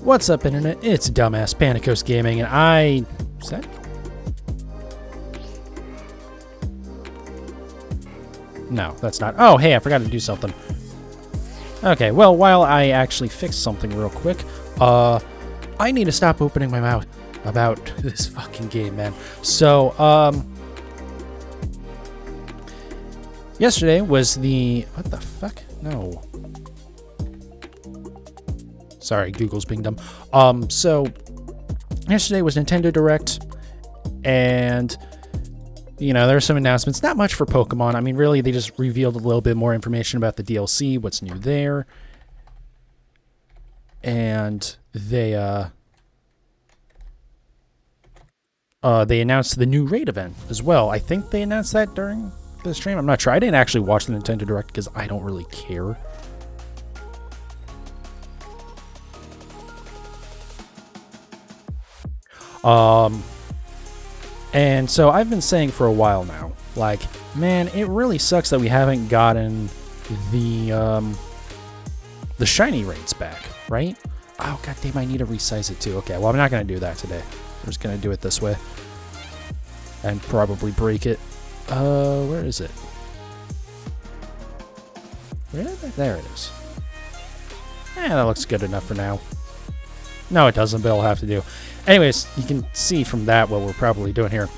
What's up, Internet? It's Dumbass Panicos Gaming, and Is that? No, that's not. Oh, hey, I forgot to do something. Okay, well, while I actually fix something real quick, I need to stop opening my mouth about this fucking game, man. So, yesterday was the... What the fuck? No. Sorry, Google's being dumb. So, yesterday was Nintendo Direct, and, you know, there were some announcements. Not much for Pokemon. I mean, really, they just revealed a little bit more information about the DLC, what's new there. And they announced the new raid event as well. I think they announced that during the stream. I'm not sure. I didn't actually watch the Nintendo Direct because I don't really care. And so I've been saying for a while now, like, man, it really sucks that we haven't gotten the shiny raids back, right? Oh, god damn, I need to resize it too. Okay, well, I'm not going to do that today. I'm just going to do it this way. And probably break it. Where is it? There it is. That looks good enough for now. No, it doesn't, but I'll have to do. Anyways, you can see from that what we're probably doing here.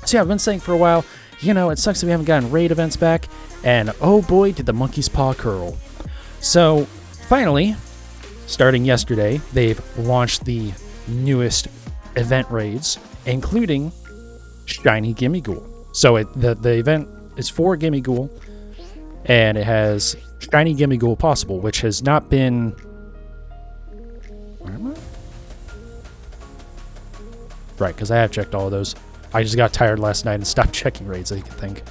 So yeah, I've been saying for a while, you know, it sucks that we haven't gotten raid events back, and oh boy, did the monkey's paw curl. So, finally, starting yesterday, they've launched the newest event raids, including Shiny Gimmighoul. So the event is for Gimmighoul, and it has Shiny Gimmighoul possible, which has not been... Where am I? Right, because I have checked all of those. I just got tired last night and stopped checking raids, as you can think.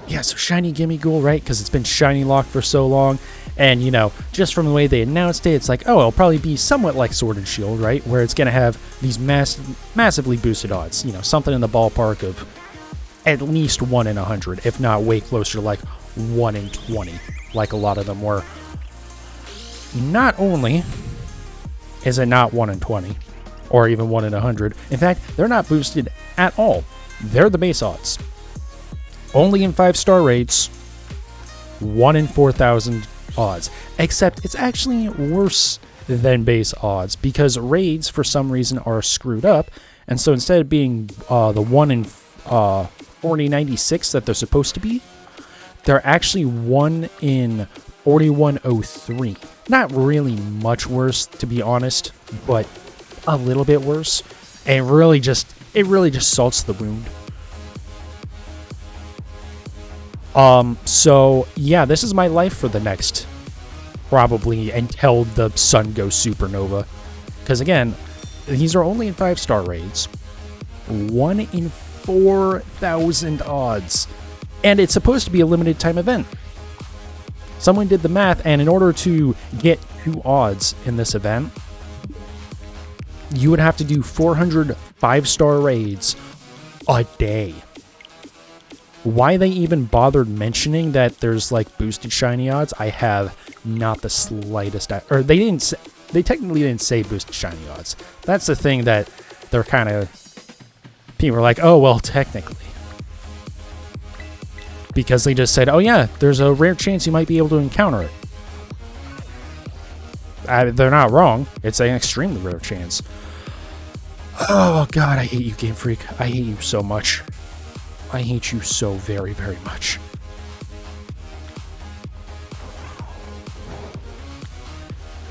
Yeah, so Shiny Gimmighoul, right? Because it's been shiny locked for so long. And, you know, just from the way they announced it, it's like, oh, it'll probably be somewhat like Sword and Shield, right? Where it's going to have these massively boosted odds. You know, something in the ballpark of at least 1 in 100, if not way closer to like 1 in 20, like a lot of them were. Not only is it not 1 in 20, or even 1 in 100, in fact, they're not boosted at all. They're the base odds. Only in 5-star raids, 1 in 4,000 odds. Except it's actually worse than base odds because raids, for some reason, are screwed up. And so instead of being the 1 in 4096 that they're supposed to be, they're actually 1 in 4103. Not really much worse, to be honest, but a little bit worse. And it really just salts the wound. So, yeah, this is my life for the next, probably, until the sun goes supernova. Because, again, these are only in 5-star raids. 1 in 4,000 odds. And it's supposed to be a limited time event. Someone did the math, and in order to get 2 odds in this event, you would have to do 400 5-star raids a day. Why they even bothered mentioning that there's like boosted shiny odds, I have not the slightest... Or they technically didn't say boosted shiny odds. That's the thing that they're kind of... People are like, oh, well, technically. Because they just said, oh yeah, there's a rare chance you might be able to encounter it. They're not wrong. It's an extremely rare chance. Oh god, I hate you, GameFreak. I hate you so much. I hate you so very, very much.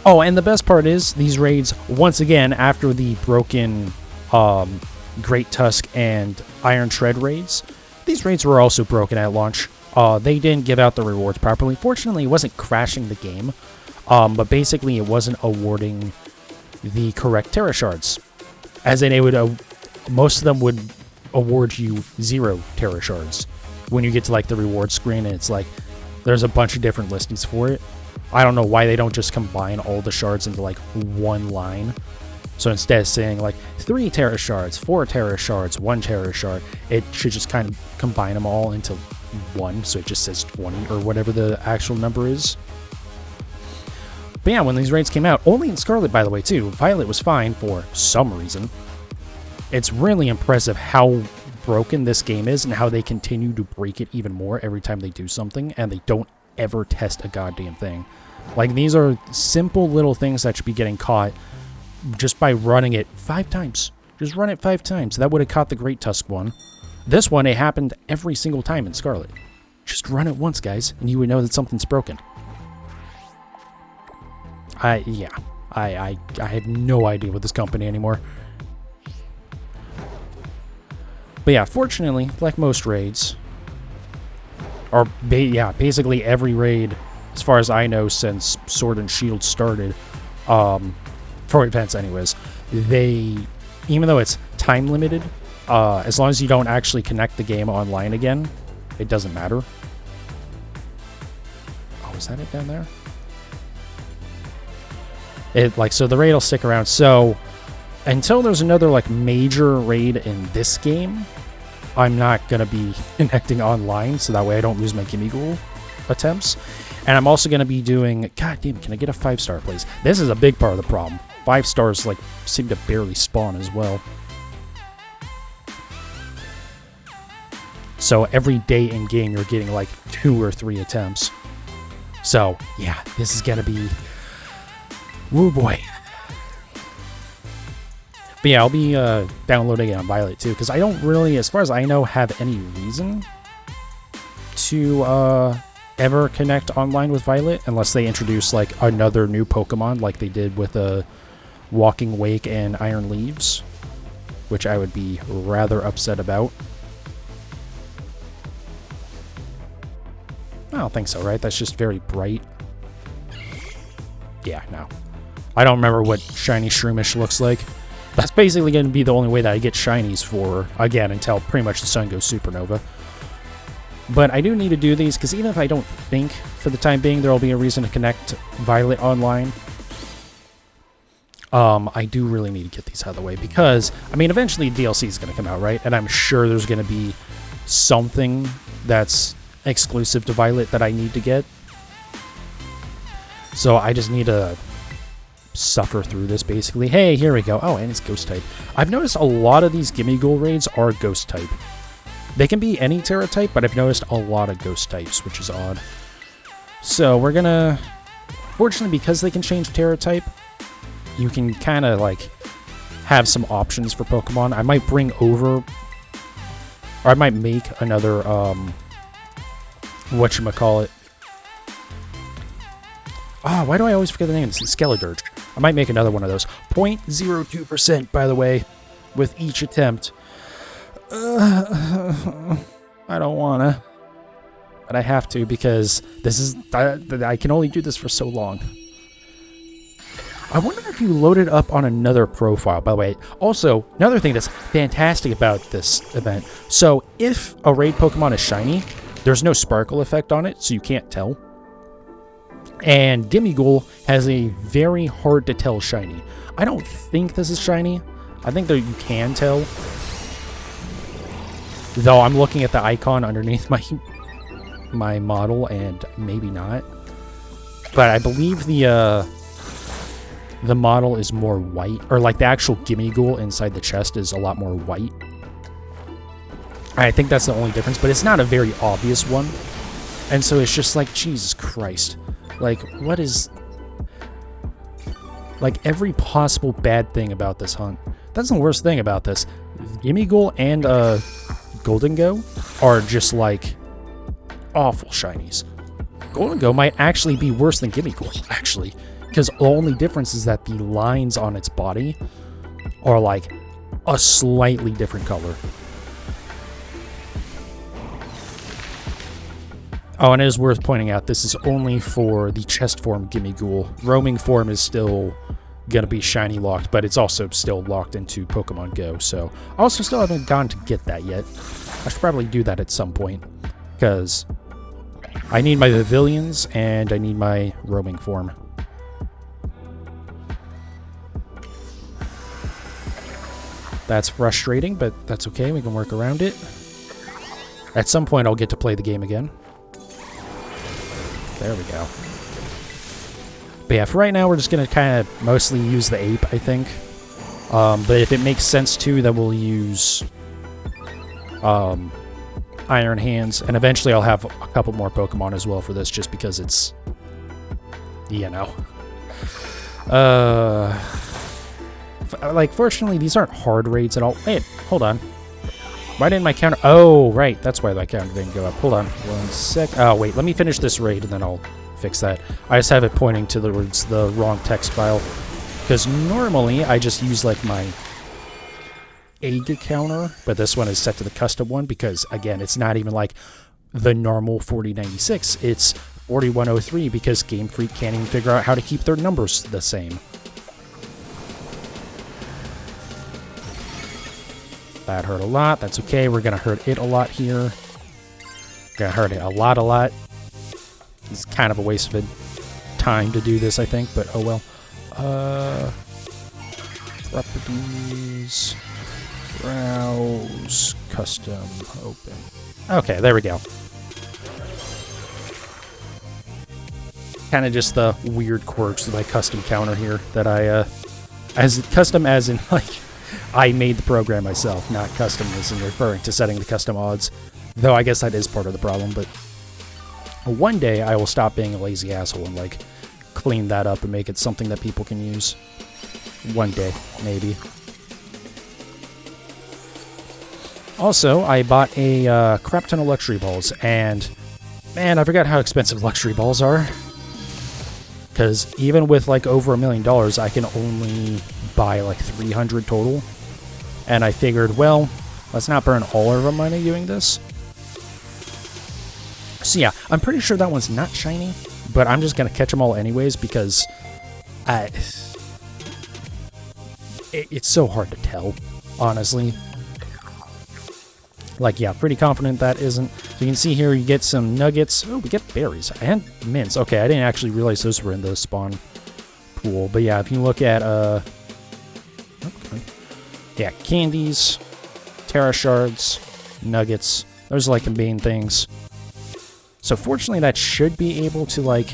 Oh, and the best part is, these raids, once again, after the broken Great Tusk and Iron Tread raids, these raids were also broken at launch. They didn't give out the rewards properly. Fortunately, it wasn't crashing the game, but basically it wasn't awarding the correct Terra Shards. As in, it would most of them would award you 0 Terra Shards when you get to like the reward screen, and it's like there's a bunch of different listings for it. I don't know why they don't just combine all the shards into like one line. So instead of saying like 3 Terra Shards, 4 Terra Shards, 1 Terra Shard, it should just kind of combine them all into 1, so it just says 20 or whatever the actual number is. But yeah, when these raids came out, only in Scarlet, by the way, too. Violet was fine for some reason. It's really impressive how broken this game is and how they continue to break it even more every time they do something, and they don't ever test a goddamn thing. Like, these are simple little things that should be getting caught just by running it 5 times. Just run it 5 times. That would have caught the Great Tusk one. This one, it happened every single time in Scarlet. Just run it once, guys, and you would know that something's broken. I have no idea with this company anymore. But yeah, fortunately, like most raids, or basically every raid, as far as I know, since Sword and Shield started, for events anyways, even though it's time limited, as long as you don't actually connect the game online again, it doesn't matter. Oh, is that it down there? So the raid will stick around. So until there's another major raid in this game, I'm not going to be connecting online, so that way I don't lose my Gimmighoul attempts. And I'm also going to be doing... God damn, can I get a 5-star, please? This is a big part of the problem. 5 stars, seem to barely spawn as well. So every day in-game, you're getting, 2 or 3 attempts. So, yeah, this is going to be... Woo boy. But yeah, I'll be downloading it on Violet too, because I don't really, as far as I know, have any reason to ever connect online with Violet, unless they introduce another new Pokemon like they did with Walking Wake and Iron Leaves, which I would be rather upset about. I don't think so, right? That's just very bright. Yeah, no. I don't remember what Shiny Shroomish looks like. That's basically going to be the only way that I get shinies for, again, until pretty much the sun goes supernova. But I do need to do these, because even if I don't think, for the time being, there will be a reason to connect Violet online, I do really need to get these out of the way, because, I mean, eventually DLC is going to come out, right? And I'm sure there's going to be something that's exclusive to Violet that I need to get. So I just need to suffer through this, basically. Hey, here we go. Oh, and it's Ghost type. I've noticed a lot of these Gimmighoul raids are Ghost type. They can be any Terra type, but I've noticed a lot of Ghost types, which is odd. So we're gonna... Fortunately, because they can change Terra type, you can kind of, have some options for Pokemon. I might bring over... Or I might make another, whatchamacallit. Why do I always forget the name? It's Skeledirge. I might make another one of those. 0.02%, by the way, with each attempt. I don't want to. But I have to, because this is... I can only do this for so long. I wonder if you load it up on another profile, by the way. Also, another thing that's fantastic about this event. So, if a raid Pokemon is shiny, there's no sparkle effect on it, so you can't tell. And Gimmighoul has a very hard to tell shiny. I don't think this is shiny. I think that you can tell. Though I'm looking at the icon underneath my model, and maybe not. But I believe the model is more white, or the actual Gimmighoul inside the chest is a lot more white. I think that's the only difference, but it's not a very obvious one. And so it's just Jesus Christ. What is... every possible bad thing about this hunt. That's the worst thing about this. Gimmighoul and Golden Go are just awful shinies. Golden Go might actually be worse than Gimmighoul, actually, because the only difference is that the lines on its body are a slightly different color. Oh, and it is worth pointing out, this is only for the chest form Gimmighoul. Roaming form is still going to be shiny locked, but it's also still locked into Pokemon Go, so I also still haven't gone to get that yet. I should probably do that at some point, because I need my Pavilions, and I need my roaming form. That's frustrating, but that's okay, we can work around it. At some point, I'll get to play the game again. There we go. But yeah, for right now, we're just going to kind of mostly use the ape, I think. But if it makes sense to, then we'll use Iron Hands. And eventually I'll have a couple more Pokemon as well for this, just because it's, you know. Like, fortunately, these aren't hard raids at all. Wait, hold on. Why didn't my counter... Oh, right. That's why my counter didn't go up. Hold on. 1 sec. Oh, wait. Let me finish this raid, and then I'll fix that. I just have it pointing towards the wrong text file. Because normally, I just use, like, my egg counter. But this one is set to the custom one. Because, again, it's not even, like, the normal 4096. It's 4103 because Game Freak can't even figure out how to keep their numbers the same. That hurt a lot. That's okay. We're going to hurt it a lot here. Going to hurt it a lot. It's kind of a waste of time to do this, I think, but oh well. Properties. Browse. Custom. Open. Okay, there we go. Kind of just the weird quirks of my custom counter here that I, as custom as in, like, I made the program myself, not custom as in referring to setting the custom odds. Though I guess that is part of the problem, but one day I will stop being a lazy asshole and, like, clean that up and make it something that people can use. One day, maybe. Also, I bought a crap ton of luxury balls, and man, I forgot how expensive luxury balls are. Because even with, like, over $1 million, I can only buy, like, 300 total. And I figured, well, let's not burn all of our money doing this. So yeah, I'm pretty sure that one's not shiny, but I'm just going to catch them all anyways because it's so hard to tell, honestly. Like, yeah, pretty confident that isn't. So you can see here, you get some nuggets. Oh, we get berries and mints. Okay, I didn't actually realize those were in the spawn pool. But yeah, if you look at, okay. Yeah, candies, Terra shards, nuggets. Those are, like, the main things. So fortunately, that should be able to, like,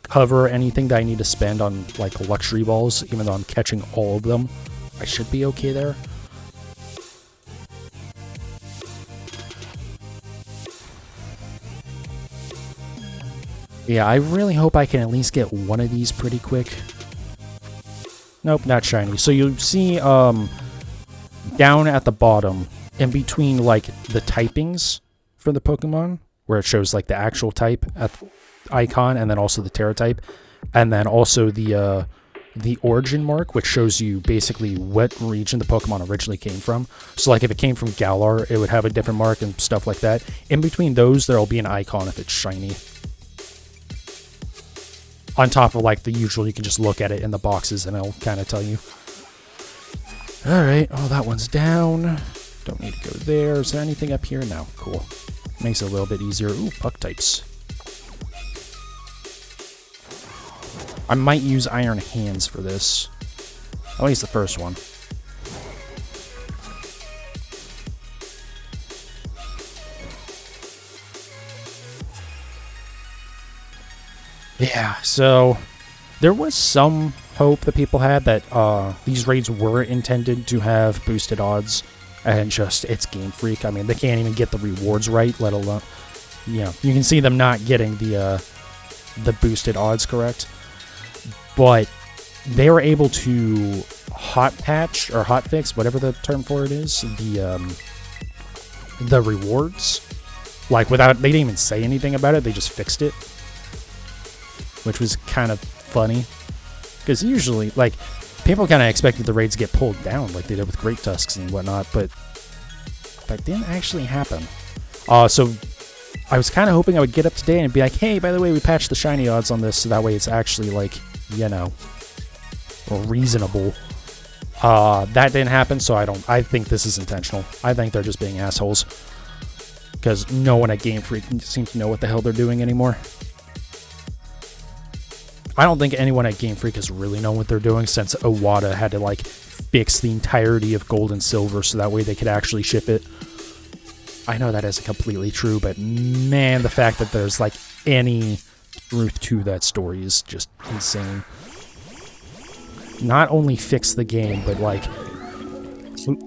cover anything that I need to spend on, like, luxury balls, even though I'm catching all of them. I should be okay there. Yeah, I really hope I can at least get one of these pretty quick. Nope, not shiny. So you'll see down at the bottom, in between, like, the typings for the Pokemon, where it shows, like, the actual type at the icon, and then also the Terra type, and then also the origin mark, which shows you basically what region the Pokemon originally came from. So, like, if it came from Galar, it would have a different mark and stuff like that. In between those, there'll be an icon if it's shiny. On top of, like, the usual, you can just look at it in the boxes and it'll kind of tell you. Alright, oh, that one's down. Don't need to go there. Is there anything up here? No, cool. Makes it a little bit easier. Ooh, puck types. I might use Iron Hands for this. At least the first one. Yeah, so there was some hope that people had that these raids were intended to have boosted odds, and just, it's Game Freak. I mean, they can't even get the rewards right, let alone, you know, you can see them not getting the boosted odds correct. But they were able to hot patch, or hot fix, whatever the term for it is, the rewards. Like, without, they didn't even say anything about it, they just fixed it. Which was kind of funny. Because usually, like, people kind of expected the raids to get pulled down like they did with Great Tusks and whatnot, but that didn't actually happen. So I was kind of hoping I would get up today and be like, hey, by the way, we patched the shiny odds on this, so that way it's actually, like, you know, reasonable. That didn't happen, so I think this is intentional. I think they're just being assholes. Because no one at Game Freak seems to know what the hell they're doing anymore. I don't think anyone at Game Freak has really known what they're doing since Iwata had to, like, fix the entirety of Gold and Silver so that way they could actually ship it. I know that isn't completely true, but man, the fact that there's, like, any truth to that story is just insane. Not only fixed the game, but like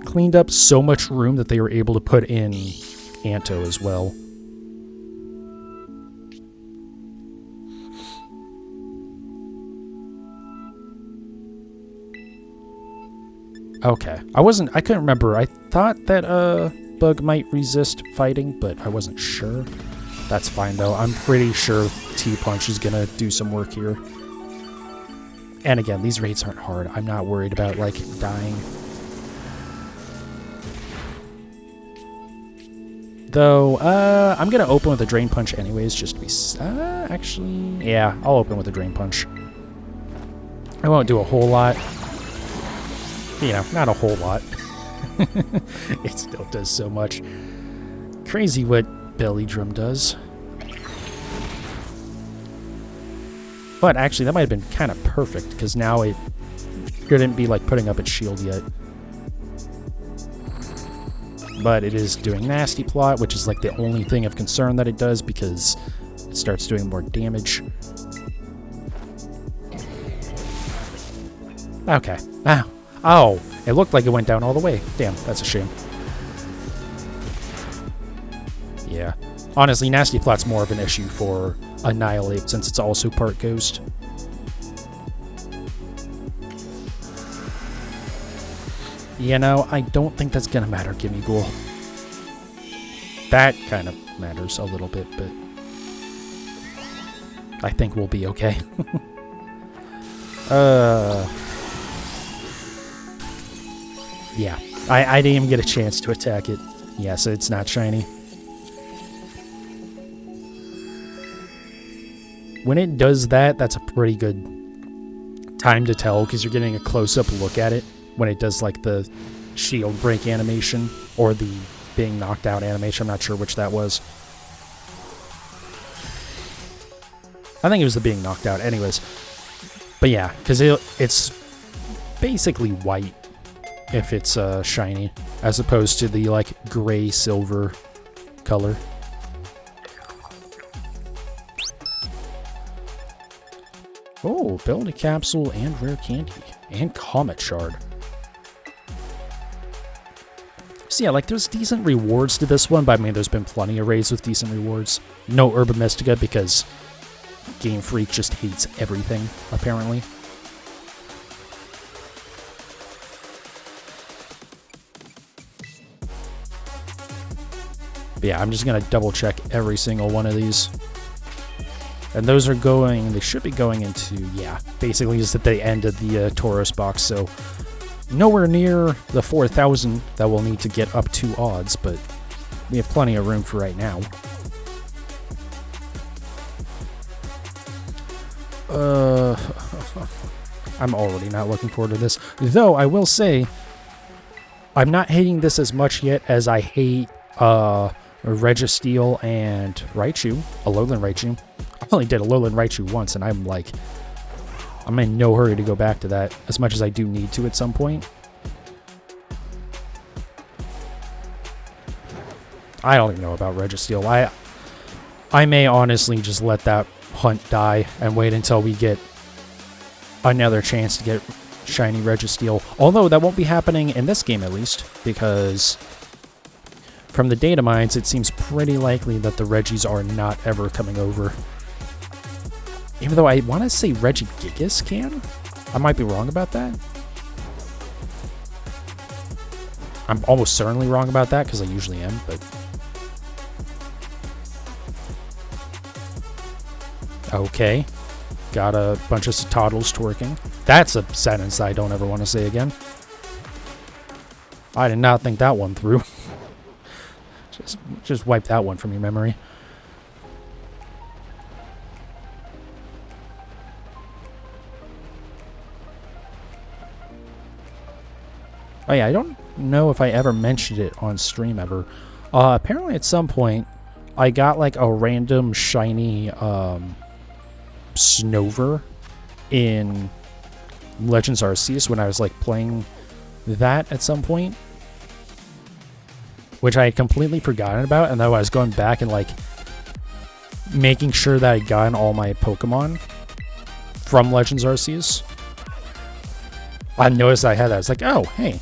cleaned up so much room that they were able to put in Anto as well. Okay. I couldn't remember. I thought that Bug might resist fighting, but I wasn't sure. That's fine though. I'm pretty sure T-Punch is gonna do some work here. And again, these raids aren't hard. I'm not worried about like dying. Though, I'm gonna open with a Drain Punch anyways, just to be... actually... Yeah, I'll open with a Drain Punch. I won't do a whole lot. You know, not a whole lot. It still does so much. Crazy what Belly Drum does. But actually, that might have been kind of perfect, because now it shouldn't be like putting up its shield yet. But it is doing Nasty Plot, which is like the only thing of concern that it does, because it starts doing more damage. Okay. Ow. Oh, it looked like it went down all the way. Damn, that's a shame. Yeah. Honestly, Nasty Plot's more of an issue for Annihilate, since it's also part Ghost. You know, I don't think that's gonna matter, Gimmighoul. That kind of matters a little bit, but I think we'll be okay. Yeah, I didn't even get a chance to attack it. Yeah, so it's not shiny. When it does that, that's a pretty good time to tell, because you're getting a close-up look at it when it does like the shield break animation or the being knocked out animation. I'm not sure which that was. I think it was the being knocked out anyways. But yeah, because it's basically white if it's shiny, as opposed to the like gray silver color. Oh, build a capsule and rare candy and comet shard. So yeah, like there's decent rewards to this one, but I mean there's been plenty of raids with decent rewards. No Herba Mystica because GameFreak just hates everything, apparently. But yeah, I'm just gonna double check every single one of these. And those are going, they should be going into, yeah, basically just at the end of the Tauros box, so nowhere near the 4,000 that we'll need to get up to odds, but we have plenty of room for right now. I'm already not looking forward to this. Though, I will say, I'm not hating this as much yet as I hate Registeel and Raichu, Alolan Raichu. I only did Alolan Raichu once, and I'm like, I'm in no hurry to go back to that, as much as I do need to at some point. I don't even know about Registeel. I may honestly just let that hunt die and wait until we get another chance to get shiny Registeel. Although that won't be happening in this game at least, because from the data mines, it seems pretty likely that the Regis are not ever coming over. Even though I want to say Regigigas can? I might be wrong about that. I'm almost certainly wrong about that, because I usually am, but... Okay. Got a bunch of Toddles twerking. That's a sentence I don't ever want to say again. I did not think that one through. Just wipe that one from your memory. Oh yeah, I don't know if I ever mentioned it on stream ever. Apparently at some point, I got like a random shiny Snover in Legends Arceus when I was like playing that at some point, which I had completely forgotten about, and though I was going back and like making sure that I got all my Pokemon from Legends Arceus. I noticed I had that. It's like, oh, hey.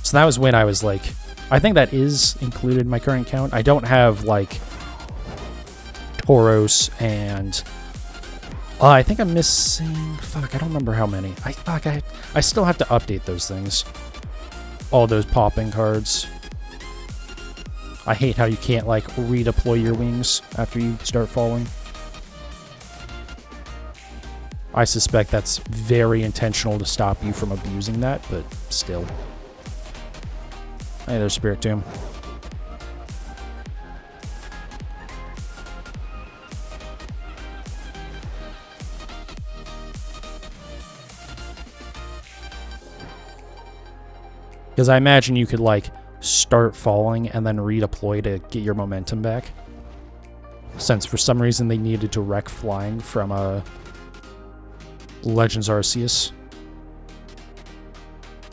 So that was when I was like, I think that is included in my current count. I don't have like Tauros and I think I'm missing, fuck, I don't remember how many. I still have to update those things. All those popping cards. I hate how you can't like redeploy your wings after you start falling. I suspect that's very intentional to stop you from abusing that, but still. Hey, there's Spirit Tomb. Because I imagine you could, like, start falling and then redeploy to get your momentum back. Since for some reason they needed to wreck flying from Legends Arceus.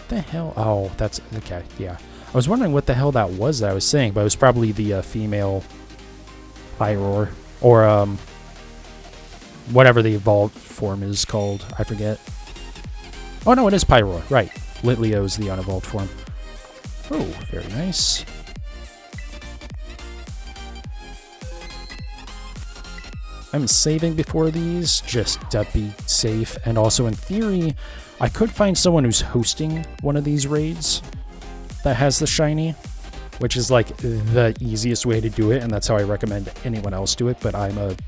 The hell? Oh, that's... Okay, yeah. I was wondering what the hell that was that I was saying, but it was probably the female Pyroar. Or, whatever the evolved form is called. I forget. Oh, no, it is Pyroar. Right. Litleo is the unevolved form. Oh, very nice. I'm saving before these, just to be safe. And also, in theory, I could find someone who's hosting one of these raids that has the shiny, which is like the easiest way to do it, and that's how I recommend anyone else do it, but I don't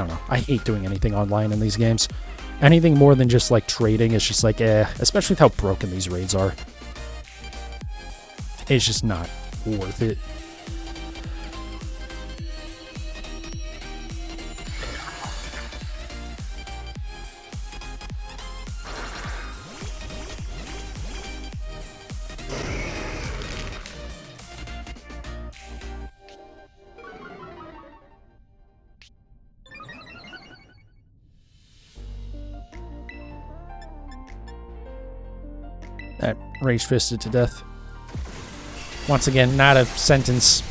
know. I hate doing anything online in these games. Anything more than just like trading is just like especially with how broken these raids are. It's just not worth it. That rage fisted to death. Once again, not a sentence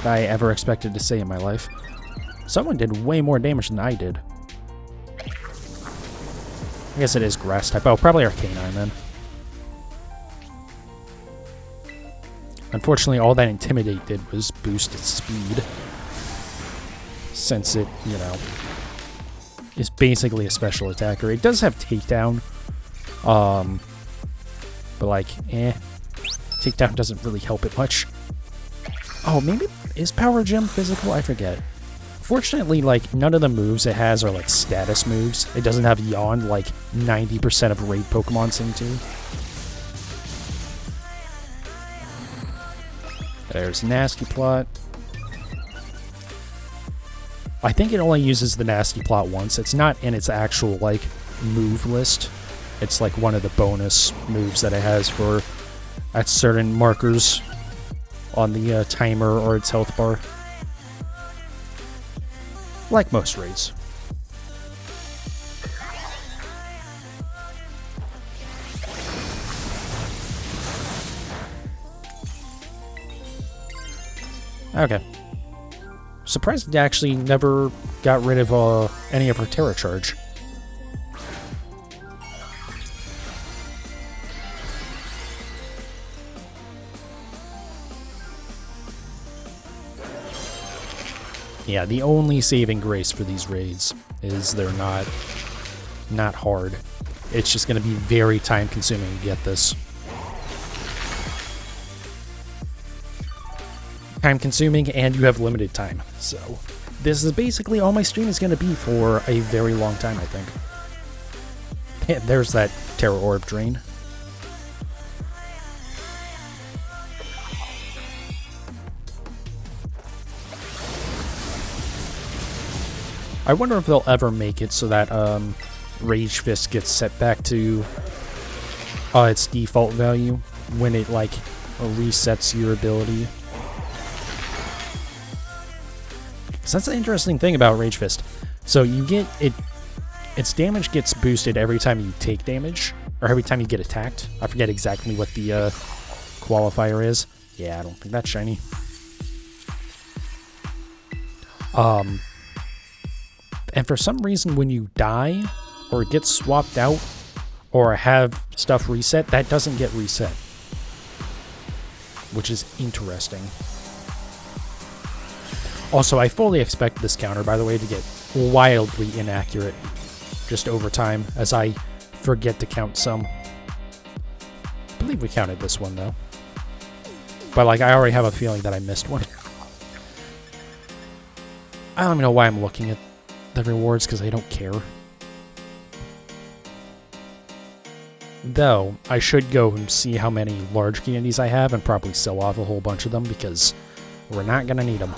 I ever expected to say in my life. Someone did way more damage than I did. I guess it is grass type. Oh, probably Arcanine then. Unfortunately, all that Intimidate did was boost its speed. Since it, you know, is basically a special attacker. It does have Takedown. But like, Takedown doesn't really help it much. Oh, maybe is Power Gem physical? I forget. Fortunately, like, none of the moves it has are like status moves. It doesn't have Yawn like 90% of raid Pokemon seem to. There's Nasty Plot. I think it only uses the Nasty Plot once. It's not in its actual like move list. It's like one of the bonus moves that it has for at certain markers on the timer or its health bar. Like most raids. Okay. Surprised it actually never got rid of any of her Terra Charge. Yeah, the only saving grace for these raids is they're not hard. It's just going to be very time consuming to get this. Time consuming, and you have limited time. So this is basically all my stream is going to be for a very long time, I think. And there's that Terra Orb drain. I wonder if they'll ever make it so that Rage Fist gets set back to its default value when it like resets your ability. So that's the interesting thing about Rage Fist. So you get it, its damage gets boosted every time you take damage, or every time you get attacked. I forget exactly what the qualifier is. Yeah, I don't think that's shiny. And for some reason, when you die or get swapped out or have stuff reset, that doesn't get reset, which is interesting. Also, I fully expect this counter, by the way, to get wildly inaccurate just over time as I forget to count some. I believe we counted this one, though. But, like, I already have a feeling that I missed one. I don't even know why I'm looking at the rewards, because I don't care. Though, I should go and see how many large candies I have and probably sell off a whole bunch of them, because we're not going to need them.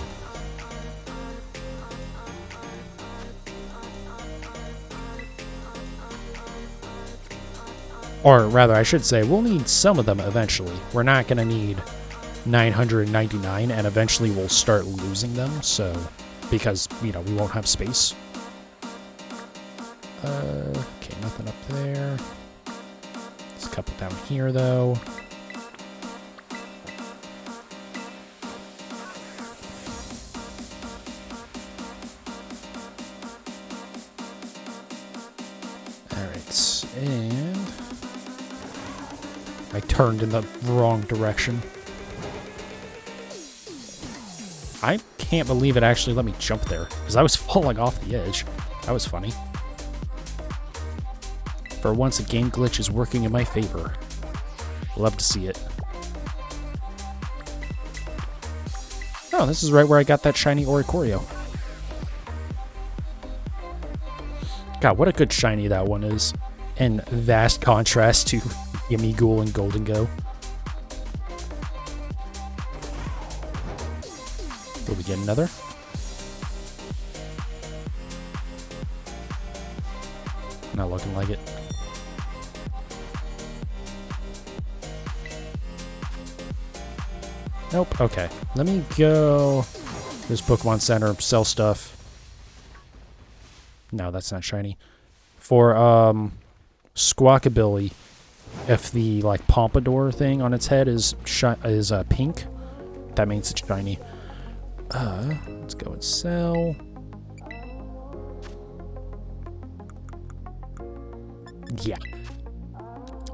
Or rather, I should say, we'll need some of them eventually. We're not going to need 999, and eventually we'll start losing them, so... because, you know, we won't have space. Okay, nothing up there. There's a couple down here, though. Alright, and... I turned in the wrong direction. I can't believe it actually let me jump there, because I was falling off the edge. That was funny. For once, a game glitch is working in my favor. Love to see it. Oh, this is right where I got that shiny Oricorio. God, what a good shiny that one is. In vast contrast to Gimmighoul and Golden Go. Will we get another? Not looking like it. Nope. Okay. Let me go. There's Pokemon Center. Sell stuff. No, that's not shiny. For Squawkabilly, if the like pompadour thing on its head is pink, that means it's shiny. Let's go and sell. Yeah.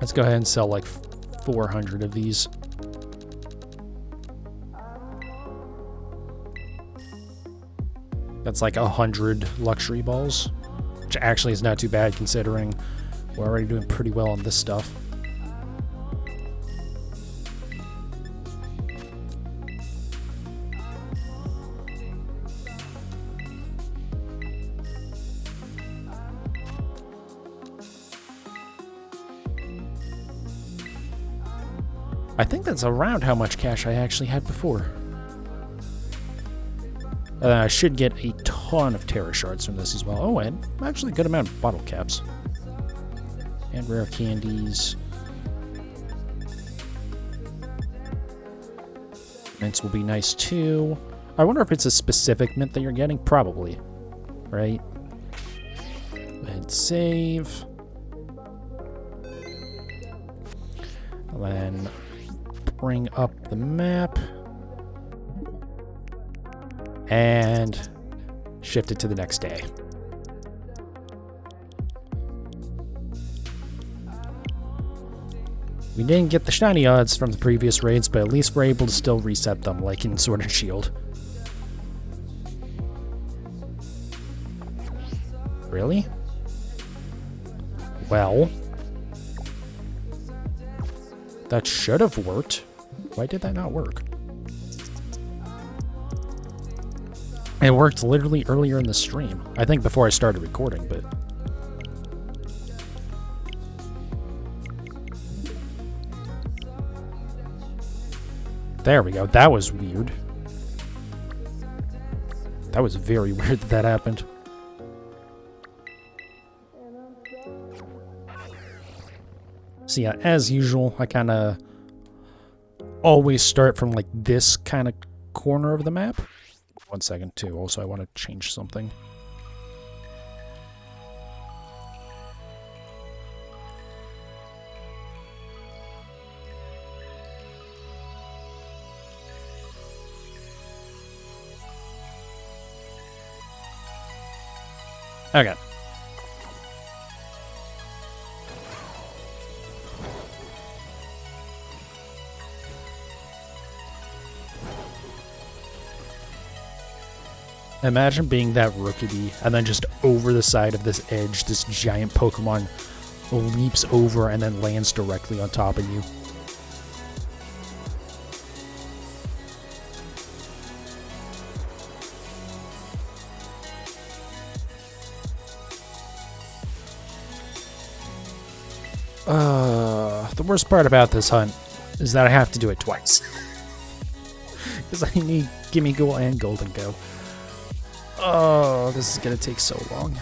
Let's go ahead and sell like 400 of these. That's like 100 luxury balls, which actually is not too bad considering we're already doing pretty well on this stuff. I think that's around how much cash I actually had before. I should get a ton of Terra Shards from this as well. Oh, and actually a good amount of bottle caps. And rare candies. Mints will be nice too. I wonder if it's a specific mint that you're getting. Probably. Right? Go ahead and save. And then bring up the map. And shift it to the next day. We didn't get the shiny odds from the previous raids, but at least we're able to still reset them, like in Sword and Shield. Really? Well, that should have worked. Why did that not work? It worked literally earlier in the stream. I think before I started recording, but... There we go. That was weird. That was very weird that that happened. So yeah, as usual, I kind of always start from like this kind of corner of the map. 1 second too. Also, I want to change something. Okay. Imagine being that rookie and then just over the side of this edge, this giant Pokemon leaps over and then lands directly on top of you. The worst part about this hunt is that I have to do it twice. Because I need Gimmighoul and Golden Go. Oh, this is going to take so long.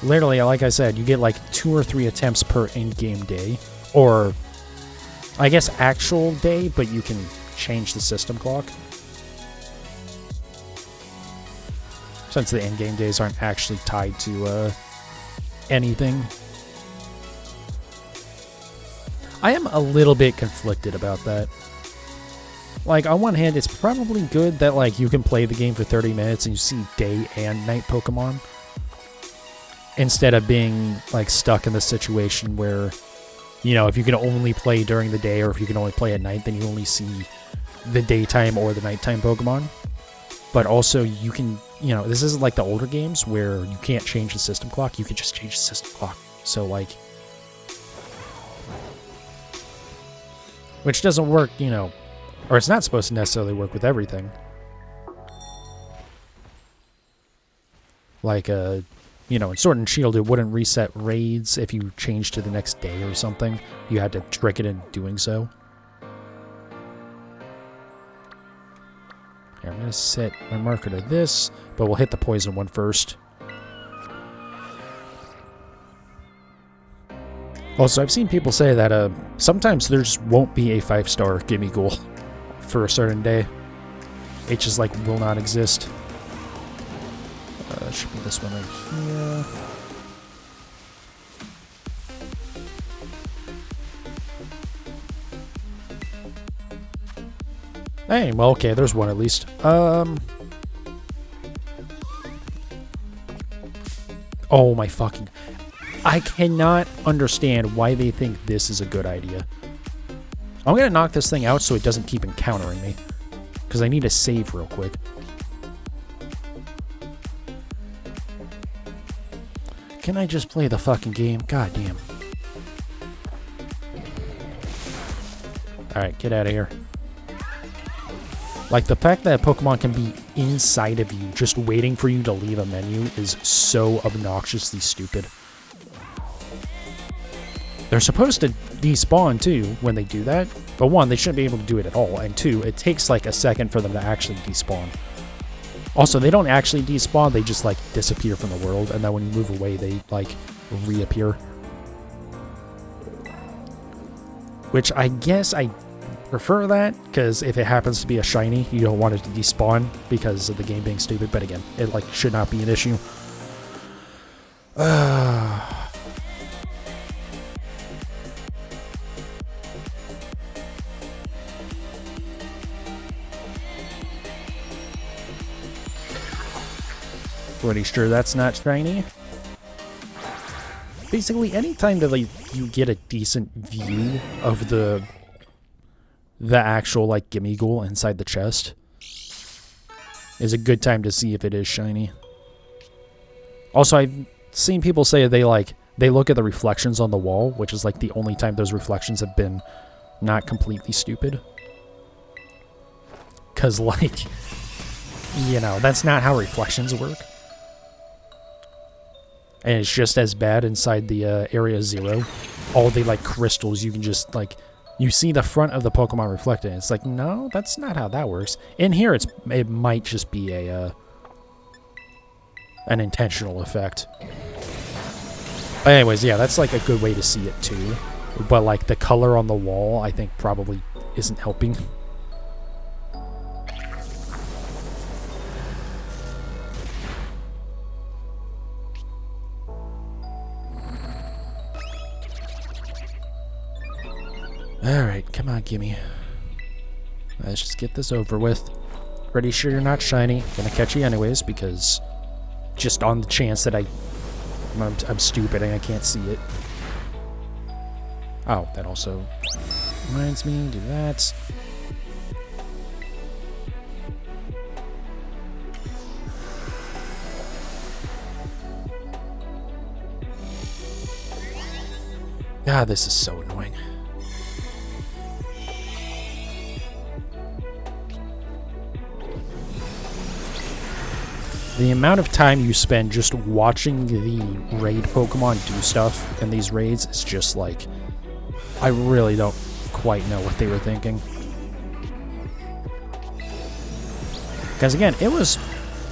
Literally, like I said, you get like 2 or 3 attempts per in-game day. Or, I guess actual day, but you can change the system clock. Since the in-game days aren't actually tied to anything. I am a little bit conflicted about that. Like, on one hand, it's probably good that, like, you can play the game for 30 minutes and you see day and night Pokemon. Instead of being, like, stuck in the situation where, you know, if you can only play during the day or if you can only play at night, then you only see the daytime or the nighttime Pokemon. But also, you can, you know, this isn't like the older games where you can't change the system clock. You can just change the system clock. So, like... Which doesn't work, you know... Or it's not supposed to necessarily work with everything. Like, you know, in Sword and Shield, it wouldn't reset raids if you changed to the next day or something. You had to trick it in doing so. Here, I'm going to set my marker to this, but we'll hit the poison one first. Also, I've seen people say that sometimes there just won't be a 5-star Gimmighoul for a certain day. It just, like, will not exist. Should be this one right here. Hey, well, okay, there's one at least. Oh my fucking... I cannot understand why they think this is a good idea. I'm gonna knock this thing out so it doesn't keep encountering me. Because I need to save real quick. Can I just play the fucking game? God damn. Alright, get out of here. Like, the fact that Pokemon can be inside of you, just waiting for you to leave a menu, is so obnoxiously stupid. They're supposed to despawn, too, when they do that. But one, they shouldn't be able to do it at all. And two, it takes, like, a second for them to actually despawn. Also, they don't actually despawn, they just, like, disappear from the world. And then when you move away, they, like, reappear. Which I guess I prefer that, because if it happens to be a shiny, you don't want it to despawn because of the game being stupid. But again, it, like, should not be an issue. Pretty sure that's not shiny. Basically, anytime that, like, you get a decent view of the actual, like, Gimmighoul inside the chest is a good time to see if it is shiny. Also, I've seen people say they look at the reflections on the wall, which is, like, the only time those reflections have been not completely stupid. Because, like, you know, that's not how reflections work. And it's just as bad inside the Area 0. All the, like, crystals, you can just, like... You see the front of the Pokemon reflected. It's like, no, that's not how that works. In here, it might just be an intentional effect. But anyways, yeah, that's, like, a good way to see it, too. But, like, the color on the wall, I think, probably isn't helping. Alright, come on, gimme. Let's just get this over with. Pretty sure you're not shiny. Gonna catch you anyways, because just on the chance that I I'm stupid and I can't see it. Oh, that also reminds me, do that. God, this is so annoying. The amount of time you spend just watching the raid Pokemon do stuff in these raids is just like, I really don't quite know what they were thinking. Because again, it was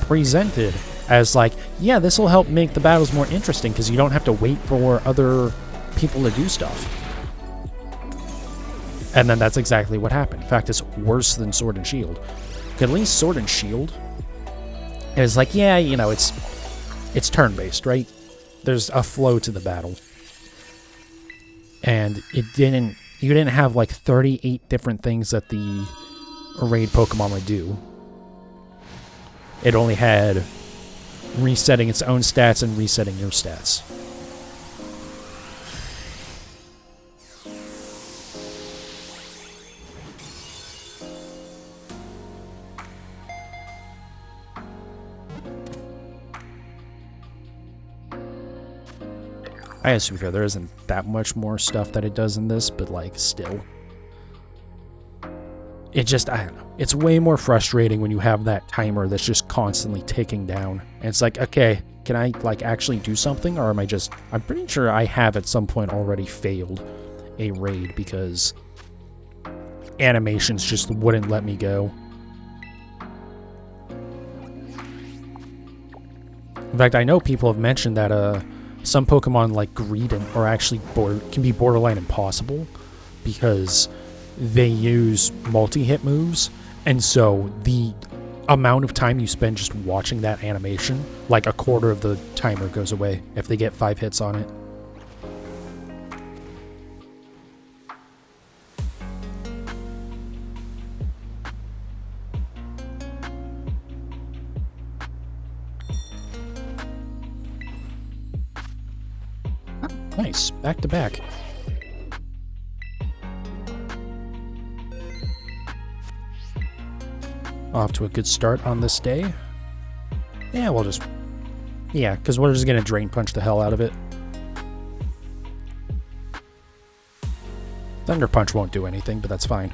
presented as like, yeah, this will help make the battles more interesting because you don't have to wait for other people to do stuff. And then that's exactly what happened. In fact, it's worse than Sword and Shield. At least Sword and Shield is like, yeah, you know, it's turn-based, right? There's a flow to the battle. And you didn't have like 38 different things that the raid Pokemon would do. It only had resetting its own stats and resetting your stats. I assume there isn't that much more stuff that it does in this, but like still. It just, I don't know. It's way more frustrating when you have that timer that's just constantly ticking down. And it's like, okay, can I like actually do something? Or am I just, I'm pretty sure I have at some point already failed a raid because animations just wouldn't let me go. In fact, I know people have mentioned that some Pokemon like Greedent are actually can be borderline impossible because they use multi-hit moves, and so the amount of time you spend just watching that animation, like a quarter of the timer goes away if they get 5 hits on it. Nice, back to back. Off to a good start on this day. Yeah, we'll just... Yeah, because we're just going to Drain Punch the hell out of it. Thunder Punch won't do anything, but that's fine.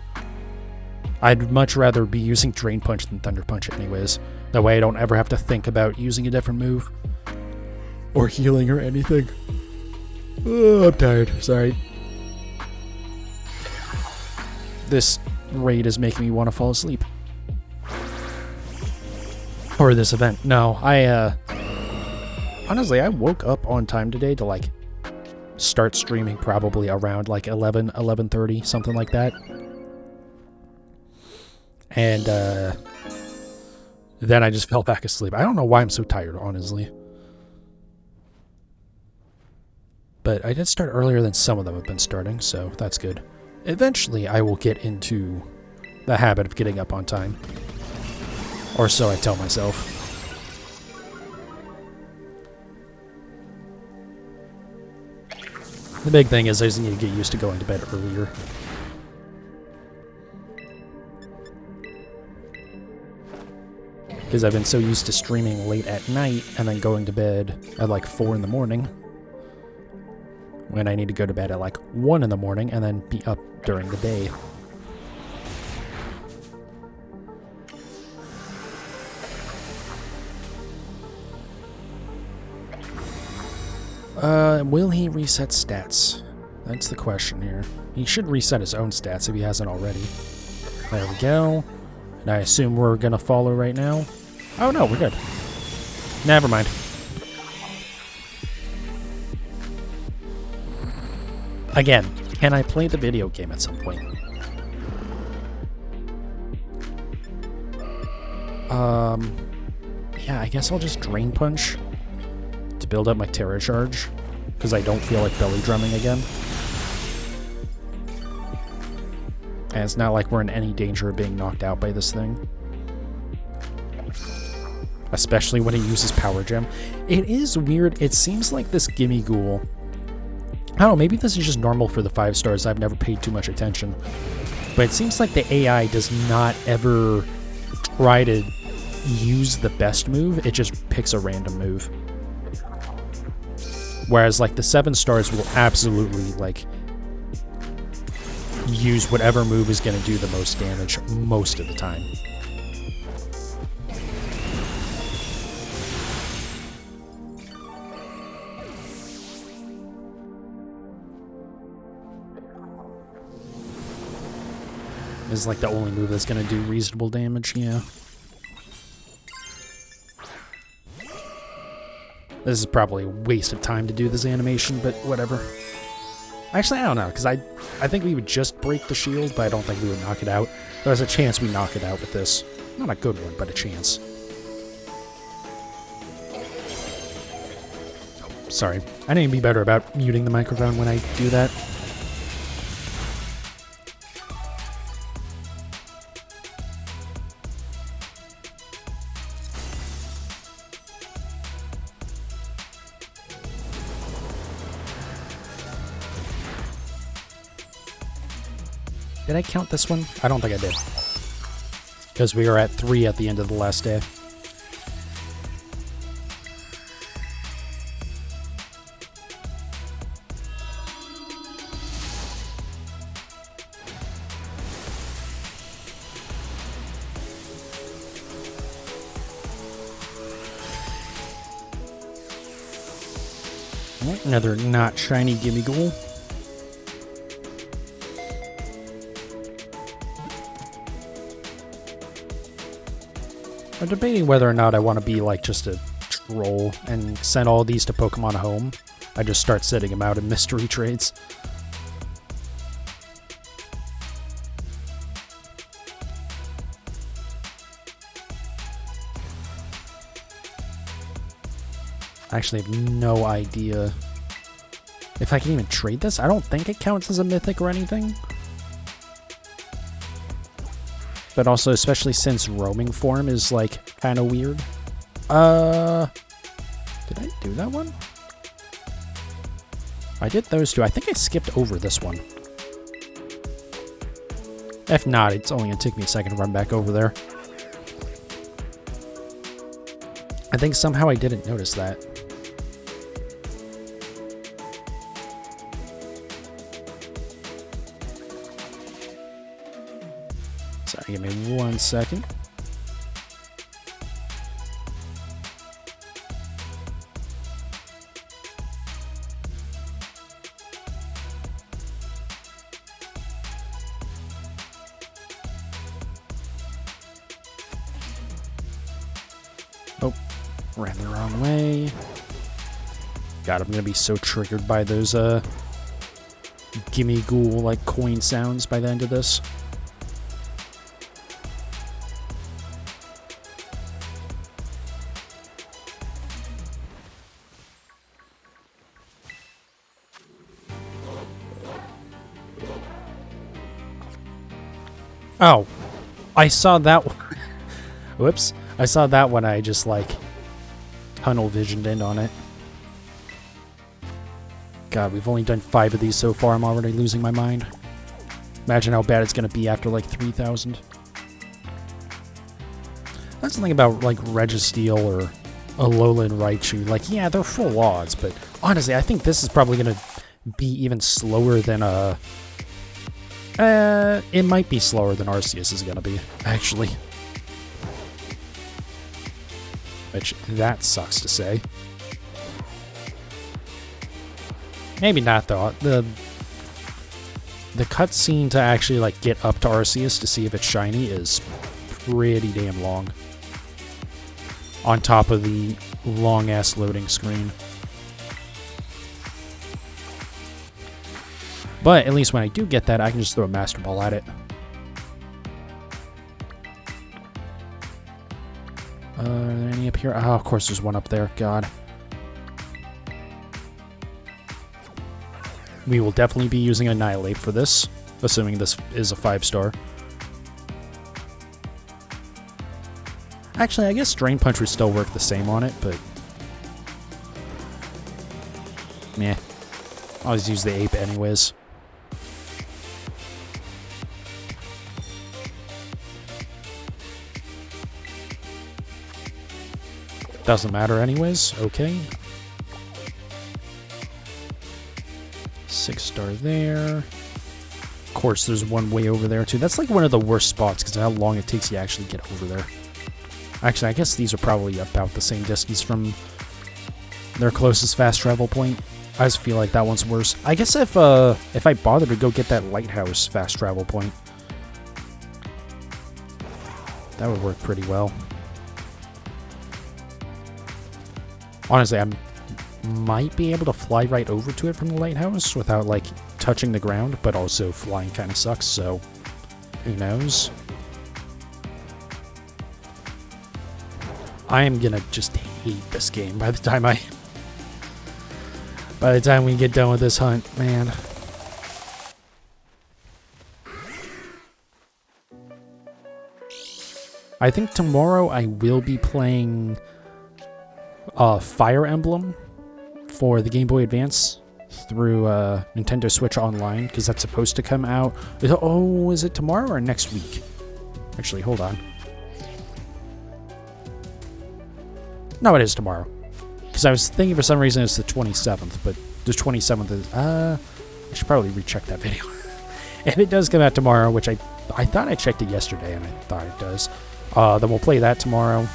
I'd much rather be using Drain Punch than Thunder Punch anyways. That way I don't ever have to think about using a different move. Or healing or anything. Oh, I'm tired. Sorry. This raid is making me want to fall asleep. Or this event. No, honestly, I woke up on time today to, like, start streaming probably around, like, 11:30, something like that. And, then I just fell back asleep. I don't know why I'm so tired, honestly. But I did start earlier than some of them have been starting, so that's good. Eventually, I will get into the habit of getting up on time. Or so I tell myself. The big thing is I just need to get used to going to bed earlier. Because I've been so used to streaming late at night and then going to bed at like 4 in the morning. When I need to go to bed at like 1 in the morning and then be up during the day. Will he reset stats? That's the question here. He should reset his own stats if he hasn't already. There we go. And I assume we're gonna follow right now. Oh no, we're good. Never mind. Again, can I play the video game at some point? Yeah, I guess I'll just Drain Punch to build up my Terra Charge, because I don't feel like belly drumming again. And it's not like we're in any danger of being knocked out by this thing. especially when it uses Power Gem. It is weird. It seems like this Gimmighoul, I don't know, maybe this is just normal for the 5 stars. I've never paid too much attention. But it seems like the AI does not ever try to use the best move. It just picks a random move. Whereas like the 7 stars will absolutely like use whatever move is going to do the most damage most of the time. This is like the only move that's going to do reasonable damage, yeah. This is probably a waste of time to do this animation, but whatever. Actually, I don't know, because I think we would just break the shield, but I don't think we would knock it out. There's a chance we knock it out with this. Not a good one, but a chance. Oh, sorry. I need to be better about muting the microphone when I do that. Did I count this one? I don't think I did. Because we were at 3 at the end of the last day. Alright, another not shiny Gimmighoul. I'm debating whether or not I want to be like just a troll and send all these to Pokemon Home. I just start setting them out in mystery trades. I actually have no idea if I can even trade this. I don't think it counts as a mythic or anything. But also, especially since roaming form is, like, kind of weird. Did I do that one? I did those two. I think I skipped over this one. If not, it's only going to take me a second to run back over there. I think somehow I didn't notice that. Sorry, give me 1 second. Oh, ran the wrong way. God, I'm gonna be so triggered by those Gimmighoul like coin sounds by the end of this. Oh, I saw that one. Whoops. I saw that one. I just, like, tunnel visioned in on it. God, we've only done 5 of these so far. I'm already losing my mind. Imagine how bad it's going to be after, like, 3,000. That's something about, like, Registeel or Alolan Raichu. Like, yeah, they're full odds, but honestly, I think this is probably going to be even slower than, it might be slower than Arceus is gonna be, actually. Which, that sucks to say. Maybe not, though. The cutscene to actually, like, get up to Arceus to see if it's shiny is pretty damn long. On top of the long-ass loading screen. But at least when I do get that, I can just throw a Master Ball at it. Are there any up here? Oh, of course there's one up there. God. We will definitely be using Annihilate for this, assuming this is a 5-star. Actually, I guess Drain Punch would still work the same on it, but... meh. I'll always use the Ape anyways. Doesn't matter anyways. Okay. 6-star there. Of course, there's one way over there, too. That's like one of the worst spots because of how long it takes you to actually get over there. Actually, I guess these are probably about the same distance from their closest fast travel point. I just feel like that one's worse. I guess if I bother to go get that lighthouse fast travel point, that would work pretty well. Honestly, I might be able to fly right over to it from the lighthouse without, like, touching the ground, but also flying kind of sucks, so who knows? I am gonna just hate this game by the time we get done with this hunt, man. I think tomorrow I will be playing Fire Emblem for the Game Boy Advance through Nintendo Switch Online, because that's supposed to come out. Oh, is it tomorrow or next week? Actually, hold on. No, it is tomorrow. Because I was thinking for some reason it's the 27th, but the 27th is... I should probably recheck that video. If it does come out tomorrow, which I thought I checked it yesterday, and I thought it does, then we'll play that tomorrow.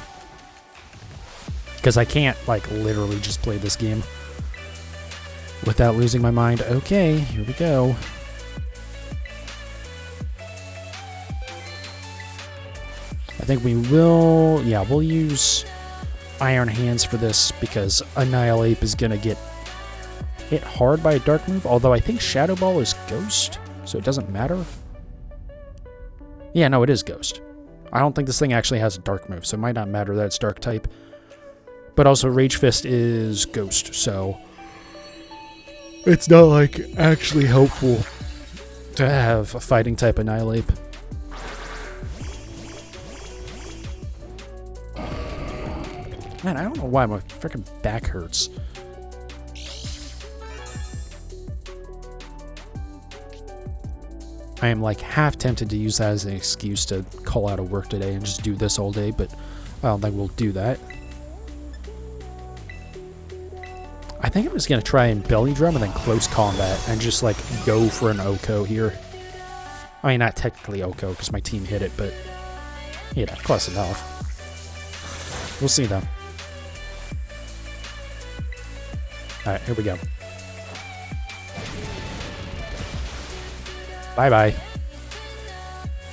Because I can't, like, literally just play this game without losing my mind. Okay, here we go. I think we will... yeah, we'll use Iron Hands for this because Annihilate is going to get hit hard by a dark move, although I think Shadow Ball is Ghost, so it doesn't matter. Yeah, no, it is Ghost. I don't think this thing actually has a dark move, so it might not matter that it's dark type. But also Rage Fist is Ghost, so it's not like actually helpful to have a fighting type Annihilate. Man, I don't know why my freaking back hurts. I am like half tempted to use that as an excuse to call out of work today and just do this all day, but I don't think we'll do that. I think I'm just going to try and belly drum and then close combat and just like go for an Oko here. I mean, not technically Oko because my team hit it, but yeah, close enough. We'll see though. Alright, here we go. Bye-bye.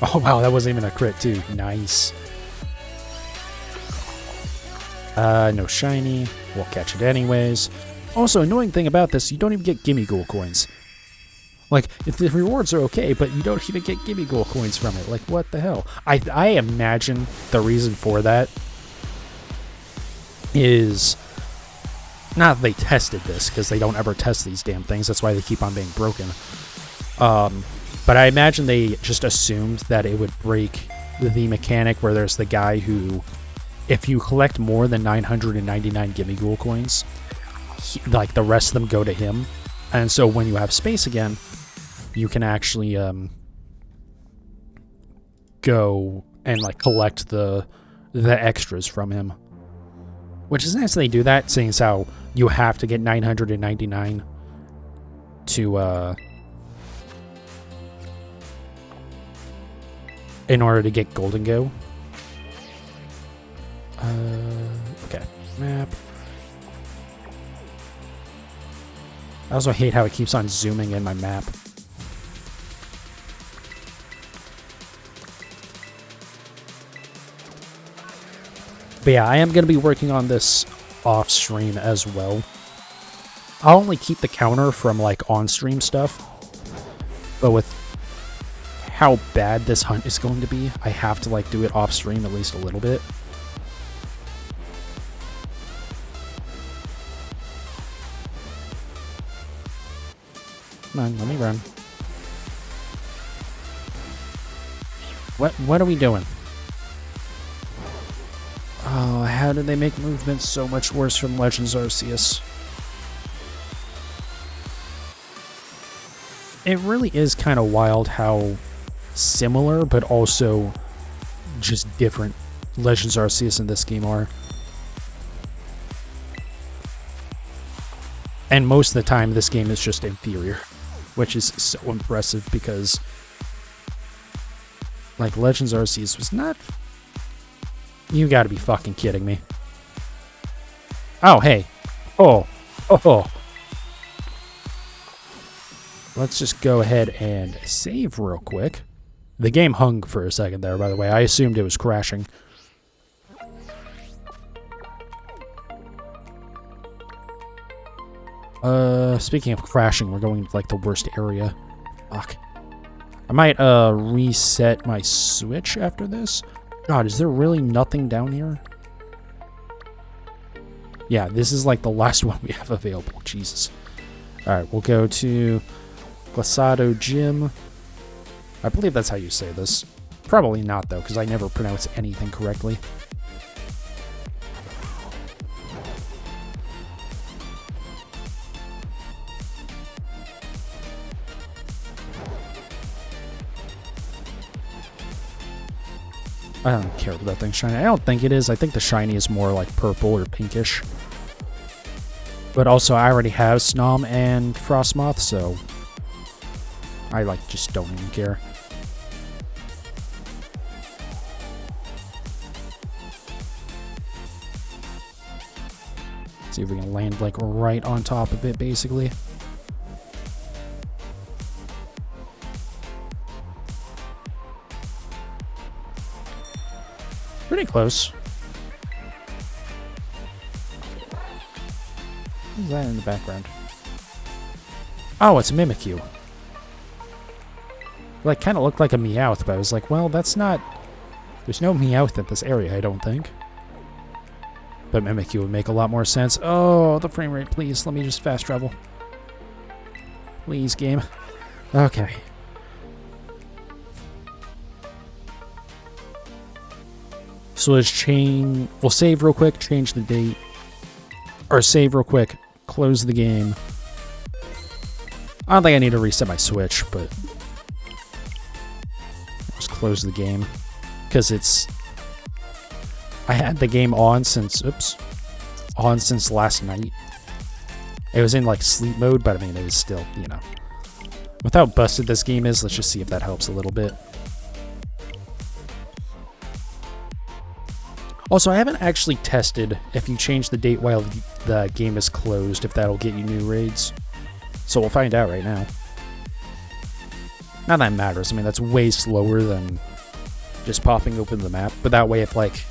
Oh, wow, that wasn't even a crit, too. Nice. No shiny. We'll catch it anyways. Also, annoying thing about this, you don't even get Gimmighoul coins. Like, if the rewards are okay, but you don't even get Gimmighoul coins from it. Like, what the hell? I imagine the reason for that is... not that they tested this, because they don't ever test these damn things. That's why they keep on being broken. But I imagine they just assumed that it would break the mechanic where there's the guy who, if you collect more than 999 Gimmighoul coins, like the rest of them go to him. And so when you have space again, you can actually go and like collect the extras from him. Which is nice that they do that, seeing as how you have to get 999 to in order to get Golden Go. Okay, map. I also hate how it keeps on zooming in my map. But yeah, I am going to be working on this off stream as well. I'll only keep the counter from like on stream stuff, but with how bad this hunt is going to be, I have to like do it off stream at least a little bit. Come on, let me run. What are we doing? How did they make movement so much worse from Legends Arceus? It really is kind of wild how similar, but also just different Legends Arceus in this game are. And most of the time, this game is just inferior, which is so impressive because, like, Legends Arceus was not... You gotta be fucking kidding me. Oh, hey. Oh. Let's just go ahead and save real quick. The game hung for a second there, by the way. I assumed it was crashing. Speaking of crashing, we're going to, like, the worst area. Fuck. I might, reset my Switch after this. God, is there really nothing down here? Yeah, this is, like, the last one we have available. Jesus. Alright, we'll go to Glissado Gym. I believe that's how you say this. Probably not, though, because I never pronounce anything correctly. I don't care if that thing's shiny. I don't think it is. I think the shiny is more like purple or pinkish. But also, I already have Snom and Frostmoth, so I, like, just don't even care. See if we can land, like, right on top of it, basically. Pretty close. Who's that in the background? Oh, it's a Mimikyu. Like, kind of looked like a Meowth, but I was like, well, that's not... There's no Meowth in this area, I don't think. But Mimikyu would make a lot more sense. Oh, the frame rate, please. Let me just fast travel. Please, game. Okay. So let's change... We'll save real quick, change the date. Or save real quick, close the game. I don't think I need to reset my Switch, but... Just close the game. Because it's... I had the game on since... Oops. On since last night. It was in, like, sleep mode, but I mean, it was still, you know... With how busted this game is, let's just see if that helps a little bit. Also, I haven't actually tested if you change the date while the game is closed, if that'll get you new raids. So we'll find out right now. Not that it matters. I mean, that's way slower than just popping open the map. But that way, if, like,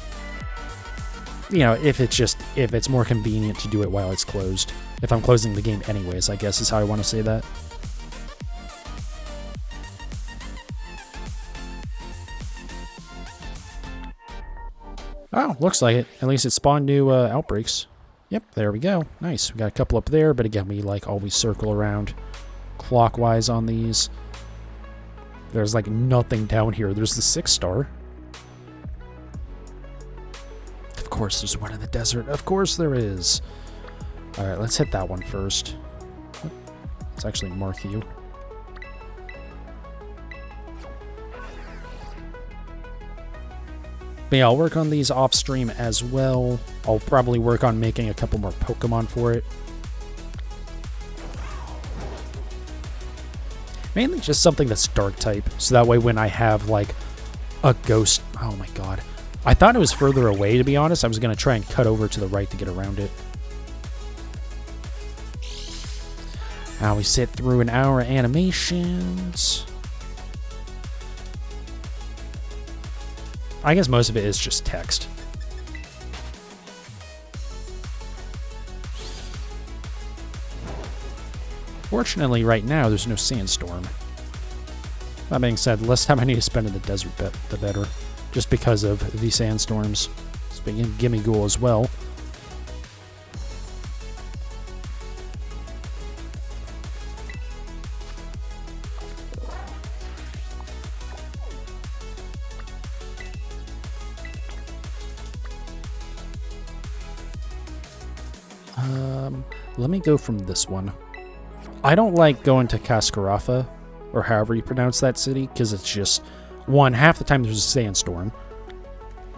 you know, if it's more convenient to do it while it's closed. If I'm closing the game anyways, I guess is how I want to say that. Oh, looks like it. At least it spawned new outbreaks. Yep, there we go. Nice. We got a couple up there, but again, we like always circle around clockwise on these. There's like nothing down here. There's the 6-star. Of course, there's one in the desert. Of course there is. All right, let's hit that one first. Let's actually mark you. But yeah, I'll work on these off stream as well. I'll probably work on making a couple more Pokemon for it. Mainly just something that's dark type, so that way when I have like a ghost... Oh my god. I thought it was further away, to be honest. I was going to try and cut over to the right to get around it. Now we sit through an hour of animations. I guess most of it is just text. Fortunately, right now, there's no sandstorm. That being said, the less time I need to spend in the desert, the better. Just because of the sandstorms. Speaking of Gimmighoul as well. Let me go from this one. I don't like going to Cascarafa, or however you pronounce that city, because it's just, one, half the time there's a sandstorm,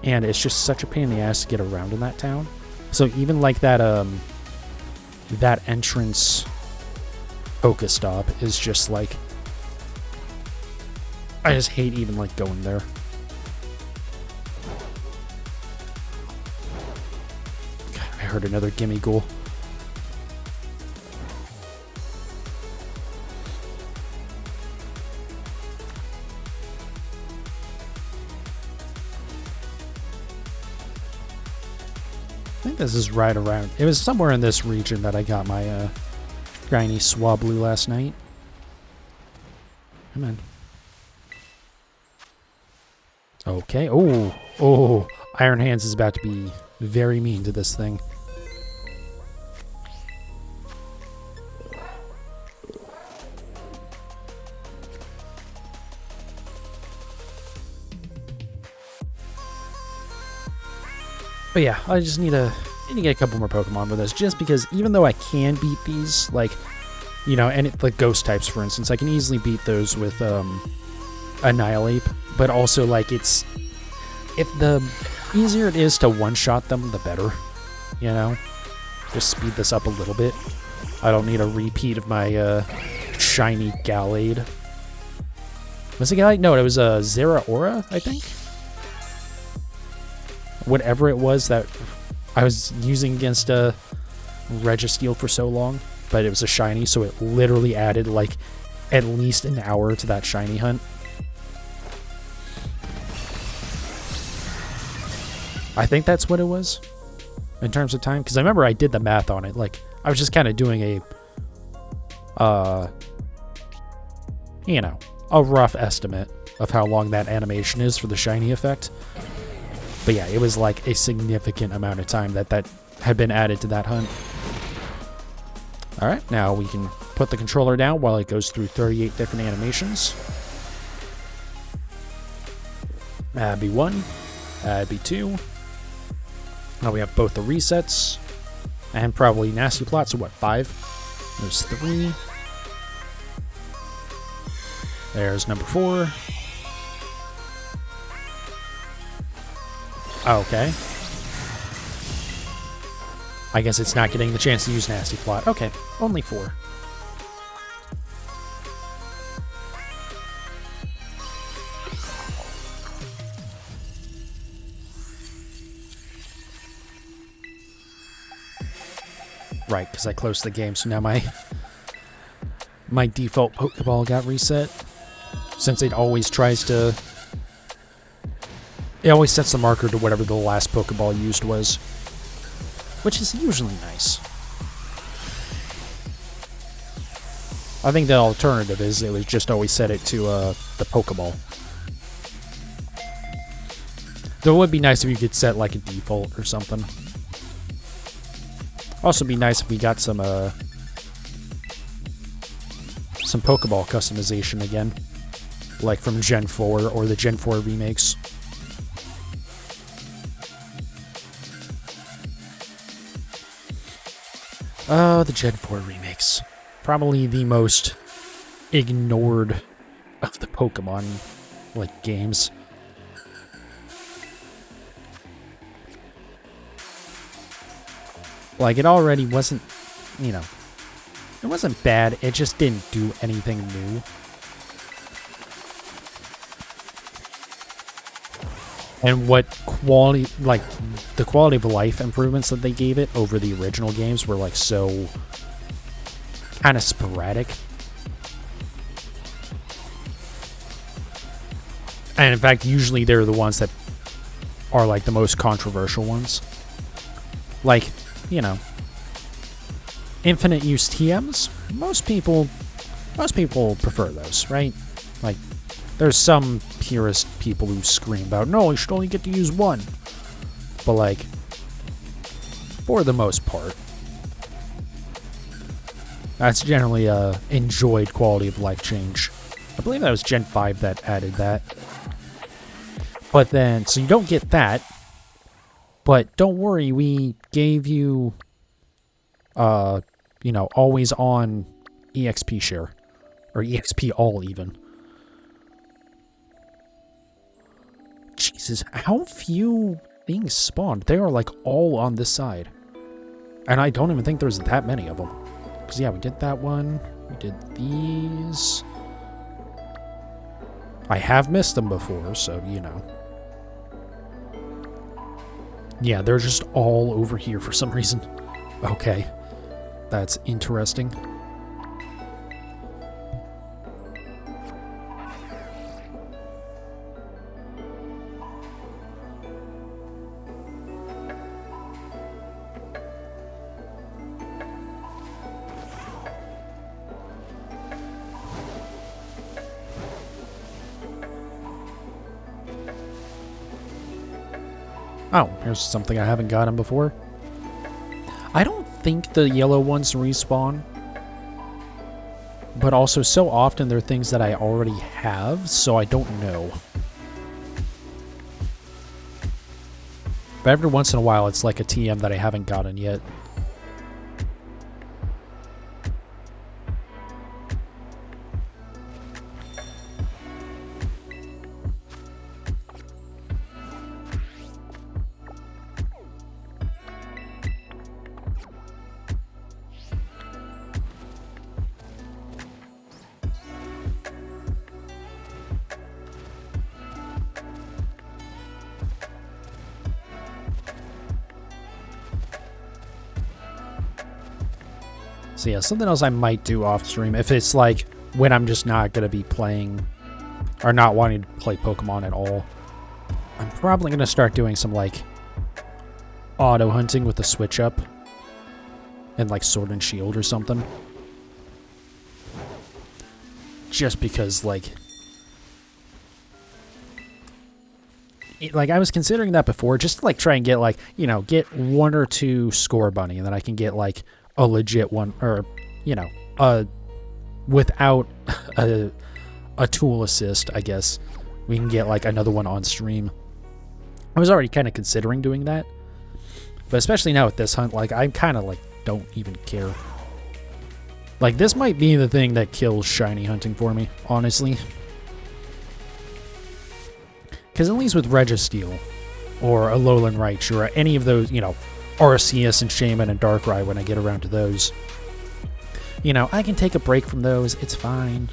and it's just such a pain in the ass to get around in that town. So even like that, that entrance Pokestop is just like, I just hate even like going there. God, I heard another Gimmighoul. I think this is right around. It was somewhere in this region that I got my shiny Swablu last night. Come on. Okay. Oh, Iron Hands is about to be very mean to this thing. But yeah, I just need to get a couple more Pokemon for this, just because even though I can beat these, like, you know, and like ghost types, for instance, I can easily beat those with Annihilate, but also like if the easier it is to one-shot them, the better, you know? Just speed this up a little bit. I don't need a repeat of my shiny Gallade. Was it Gallade? No, it was a Zeraora, I think? Whatever it was that I was using against Registeel for so long, but it was a shiny, so it literally added like at least an hour to that shiny hunt. I think that's what it was in terms of time, because I remember I did the math on it. Like, I was just kind of doing a you know, a rough estimate of how long that animation is for the shiny effect. But yeah, it was like a significant amount of time that had been added to that hunt. Alright, now we can put the controller down while it goes through 38 different animations. Add B1, add B2. Now we have both the resets, and probably nasty plots, so what, 5? There's 3. There's number 4. Okay. I guess it's not getting the chance to use Nasty Plot. Okay, only 4. Right, because I closed the game, so now my default Pokeball got reset. Since it always tries to... It always sets the marker to whatever the last Pokeball used was, which is usually nice. I think the alternative is it would just always set it to the Pokeball. Though it would be nice if you could set like a default or something. Also be nice if we got some Pokeball customization again, like from Gen 4 or the Gen 4 remakes. Oh, the Gen 4 remakes. Probably the most ignored of the Pokemon, like, games. Like, it already wasn't, you know, it wasn't bad, it just didn't do anything new. And what quality, like, the quality of life improvements that they gave it over the original games were, like, so kind of sporadic. And in fact, usually they're the ones that are, like, the most controversial ones. Like, you know, infinite use TMs, most people prefer those, right? Like, there's some purist people who scream about, no, you should only get to use one. But, like, for the most part, that's generally a enjoyed quality of life change. I believe that was Gen 5 that added that. But then, so you don't get that, but don't worry, we gave you you know, always on EXP share. Or EXP all, even. Jesus, how few things spawned? They are, like, all on this side. And I don't even think there's that many of them. Because, yeah, we did that one. We did these. I have missed them before, so, you know. Yeah, they're just all over here for some reason. Okay. That's interesting. Oh, here's something I haven't gotten before. I don't think the yellow ones respawn. But also, so often they're things that I already have, so I don't know. But every once in a while, it's like a TM that I haven't gotten yet. So yeah, something else I might do off stream, if it's like when I'm just not going to be playing, or not wanting to play Pokemon at all, I'm probably going to start doing some like auto hunting with the switch up and like Sword and Shield or something. Just because like I was considering that before, just to like try and get like, you know, get 1 or 2 score bunny, and then I can get like a legit one, or, you know, without a tool assist, I guess we can get like another one on stream. I was already kind of considering doing that, but especially now with this hunt, like I kind of like don't even care. Like this might be the thing that kills shiny hunting for me, honestly. Because at least with Registeel, or Alolan Raichu, or any of those, you know, Arceus and Shaman and Darkrai when I get around to those, you know, I can take a break from those. It's fine.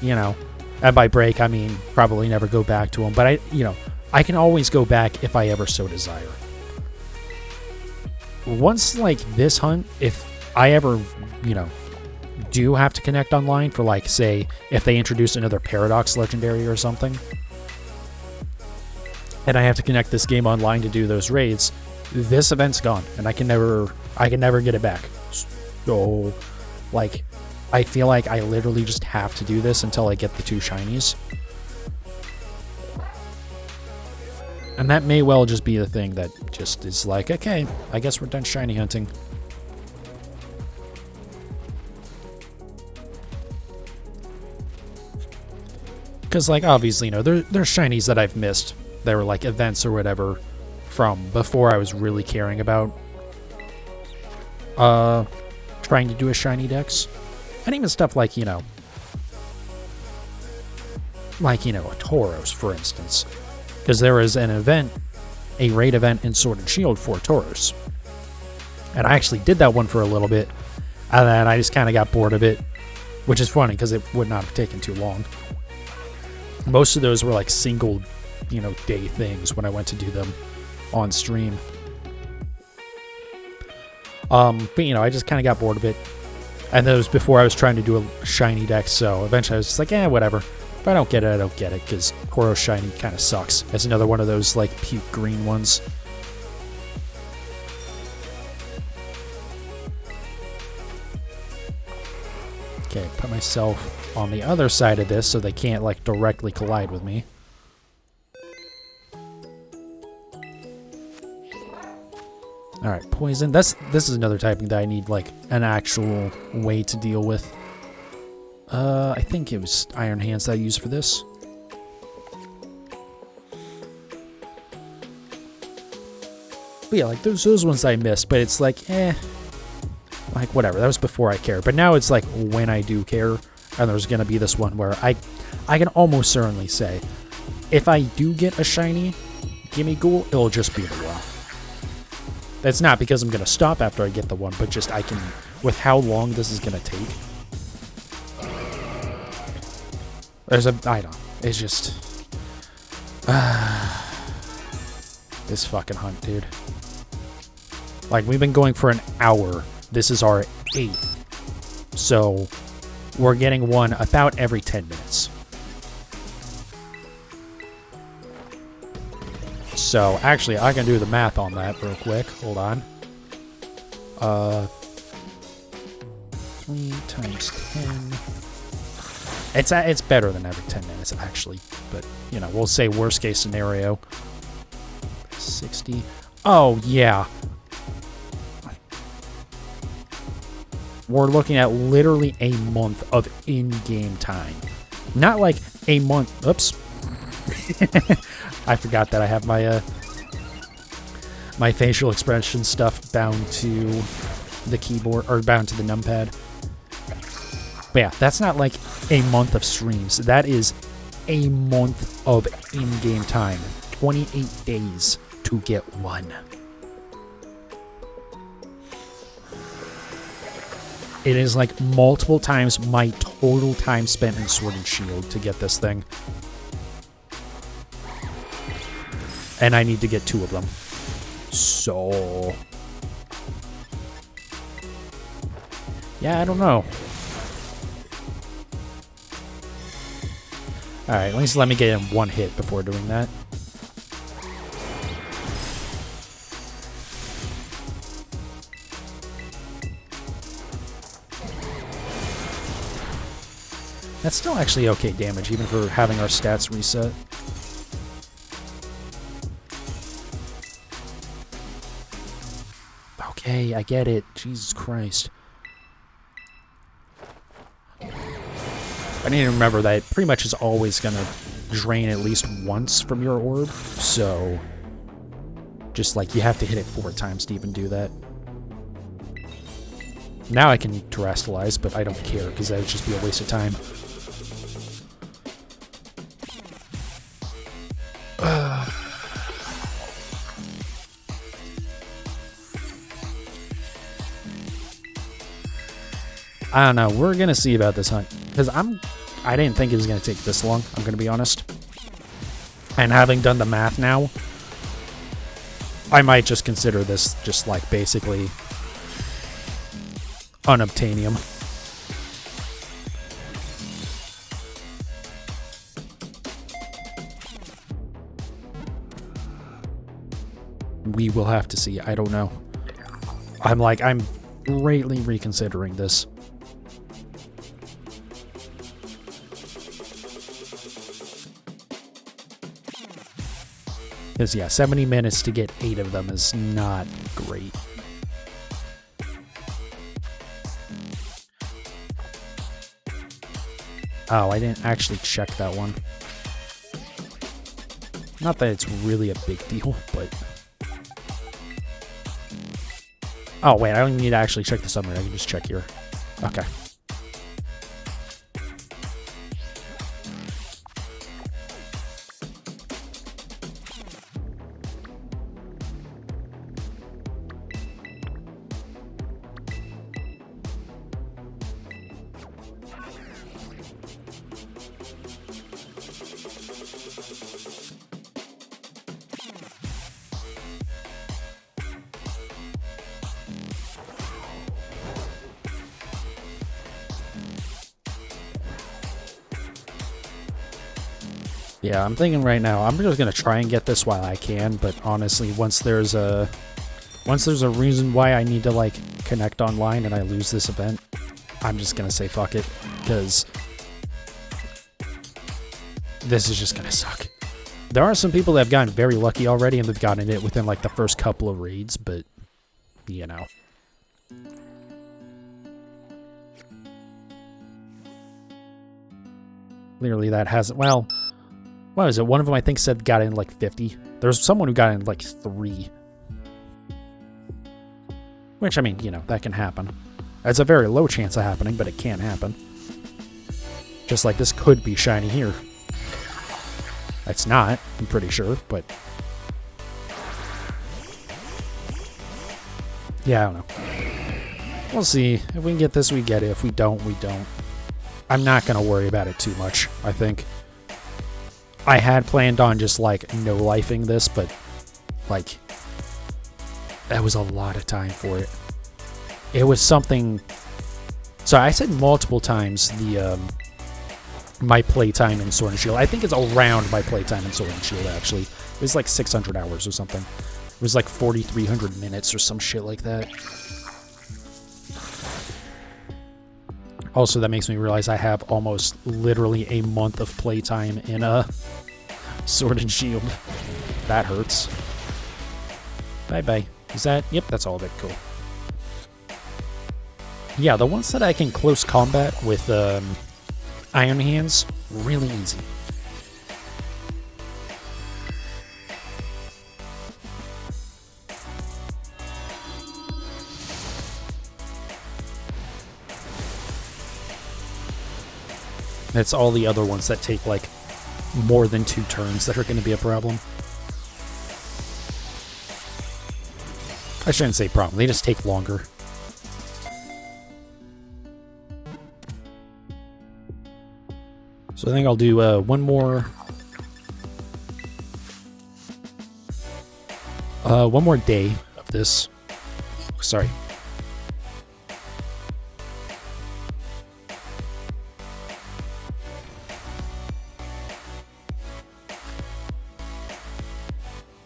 You know, and by break, I mean probably never go back to them. But I can always go back if I ever so desire. Once, like, this hunt, if I ever, you know, do have to connect online for, like, say, if they introduce another Paradox Legendary or something, and I have to connect this game online to do those raids, this event's gone, and I can never get it back. So, like, I feel like I literally just have to do this until I get the 2 shinies. And that may well just be the thing that just is like, okay, I guess we're done shiny hunting. Because, like, obviously, you know, there's shinies that I've missed. There were, like, events or whatever from before I was really caring about trying to do a shiny dex. And even stuff like, you know, a Tauros, for instance. Because there was an event, a raid event in Sword and Shield for Tauros. And I actually did that one for a little bit, and then I just kind of got bored of it, which is funny because it would not have taken too long. Most of those were like single, you know, day things when I went to do them on stream. But, you know, I just kind of got bored of it. And that was before I was trying to do a shiny dex, so eventually I was just like, whatever. If I don't get it, I don't get it, because Tauros shiny kind of sucks. It's another one of those, like, puke green ones. Okay, put myself on the other side of this so they can't, like, directly collide with me. Alright, poison. This is another typing that I need, like, an actual way to deal with. I think it was Iron Hands that I used for this. But yeah, like, those ones I missed, but it's like, like, whatever. That was before I cared. But now it's like when I do care, and there's going to be this one where I can almost certainly say, if I do get a shiny Gimmighoul, it'll just be the one. That's not because I'm going to stop after I get the one, but just I can, with how long this is going to take. I don't, it's just, this fucking hunt, dude. Like, we've been going for an hour. This is our 8th. So, we're getting one about every 10 minutes. So, actually, I can do the math on that real quick. Hold on. 3 times 10. It's better than every 10 minutes, actually. But, you know, we'll say worst case scenario. 60. Oh, yeah. We're looking at literally a month of in-game time. Not like a month. Oops. I forgot that I have my my facial expression stuff bound to the keyboard, or bound to the numpad. But yeah, that's not like a month of streams. That is a month of in-game time. 28 days to get one. It is like multiple times my total time spent in Sword and Shield to get this thing. And I need to get 2 of them. So... yeah, I don't know. Alright, at least let me get in 1 hit before doing that. That's still actually okay damage, even for having our stats reset. Okay, I get it. Jesus Christ. I need to remember that it pretty much is always going to drain at least once from your orb, so just like you have to hit it 4 times to even do that. Now I can terrestrialize, but I don't care because that would just be a waste of time. I don't know. We're gonna see about this hunt because I didn't think it was gonna take this long. I'm gonna be honest. And having done the math now, I might just consider this just like basically unobtainium. We will have to see. I don't know. I'm greatly reconsidering this. Because, yeah, 70 minutes to get 8 of them is not great. Oh, I didn't actually check that one. Not that it's really a big deal, but... oh, wait, I don't even need to actually check the summary. I can just check here. Okay. Yeah, I'm thinking right now, I'm just gonna try and get this while I can, but honestly, once there's a reason why I need to, like, connect online and I lose this event, I'm just gonna say fuck it, because this is just gonna suck. There are some people that have gotten very lucky already, and they've gotten it within, like, the first couple of raids, but, you know. Clearly that hasn't, well... what was it? One of them, I think, said got in like 50. There's someone who got in like 3. Which, I mean, you know, that can happen. It's a very low chance of happening, but it can happen. Just like this could be shiny here. It's not, I'm pretty sure, but... yeah, I don't know. We'll see. If we can get this, we get it. If we don't, we don't. I'm not going to worry about it too much, I think. I had planned on just, like, no-lifing this, but, like, that was a lot of time for it. It was something... so I said multiple times the, my playtime in Sword and Shield. I think it's around my playtime in Sword and Shield, actually. It was like 600 hours or something. It was like 4,300 minutes or some shit like that. Also, that makes me realize I have almost literally a month of playtime in Sword and Shield. That hurts. Bye-bye. Is that... yep, that's all of it. Cool. Yeah, the ones that I can close combat with Iron Hands, really easy. It's all the other ones that take, like, more than 2 turns that are going to be a problem. I shouldn't say problem, they just take longer. So I think I'll do one more day of this. Sorry.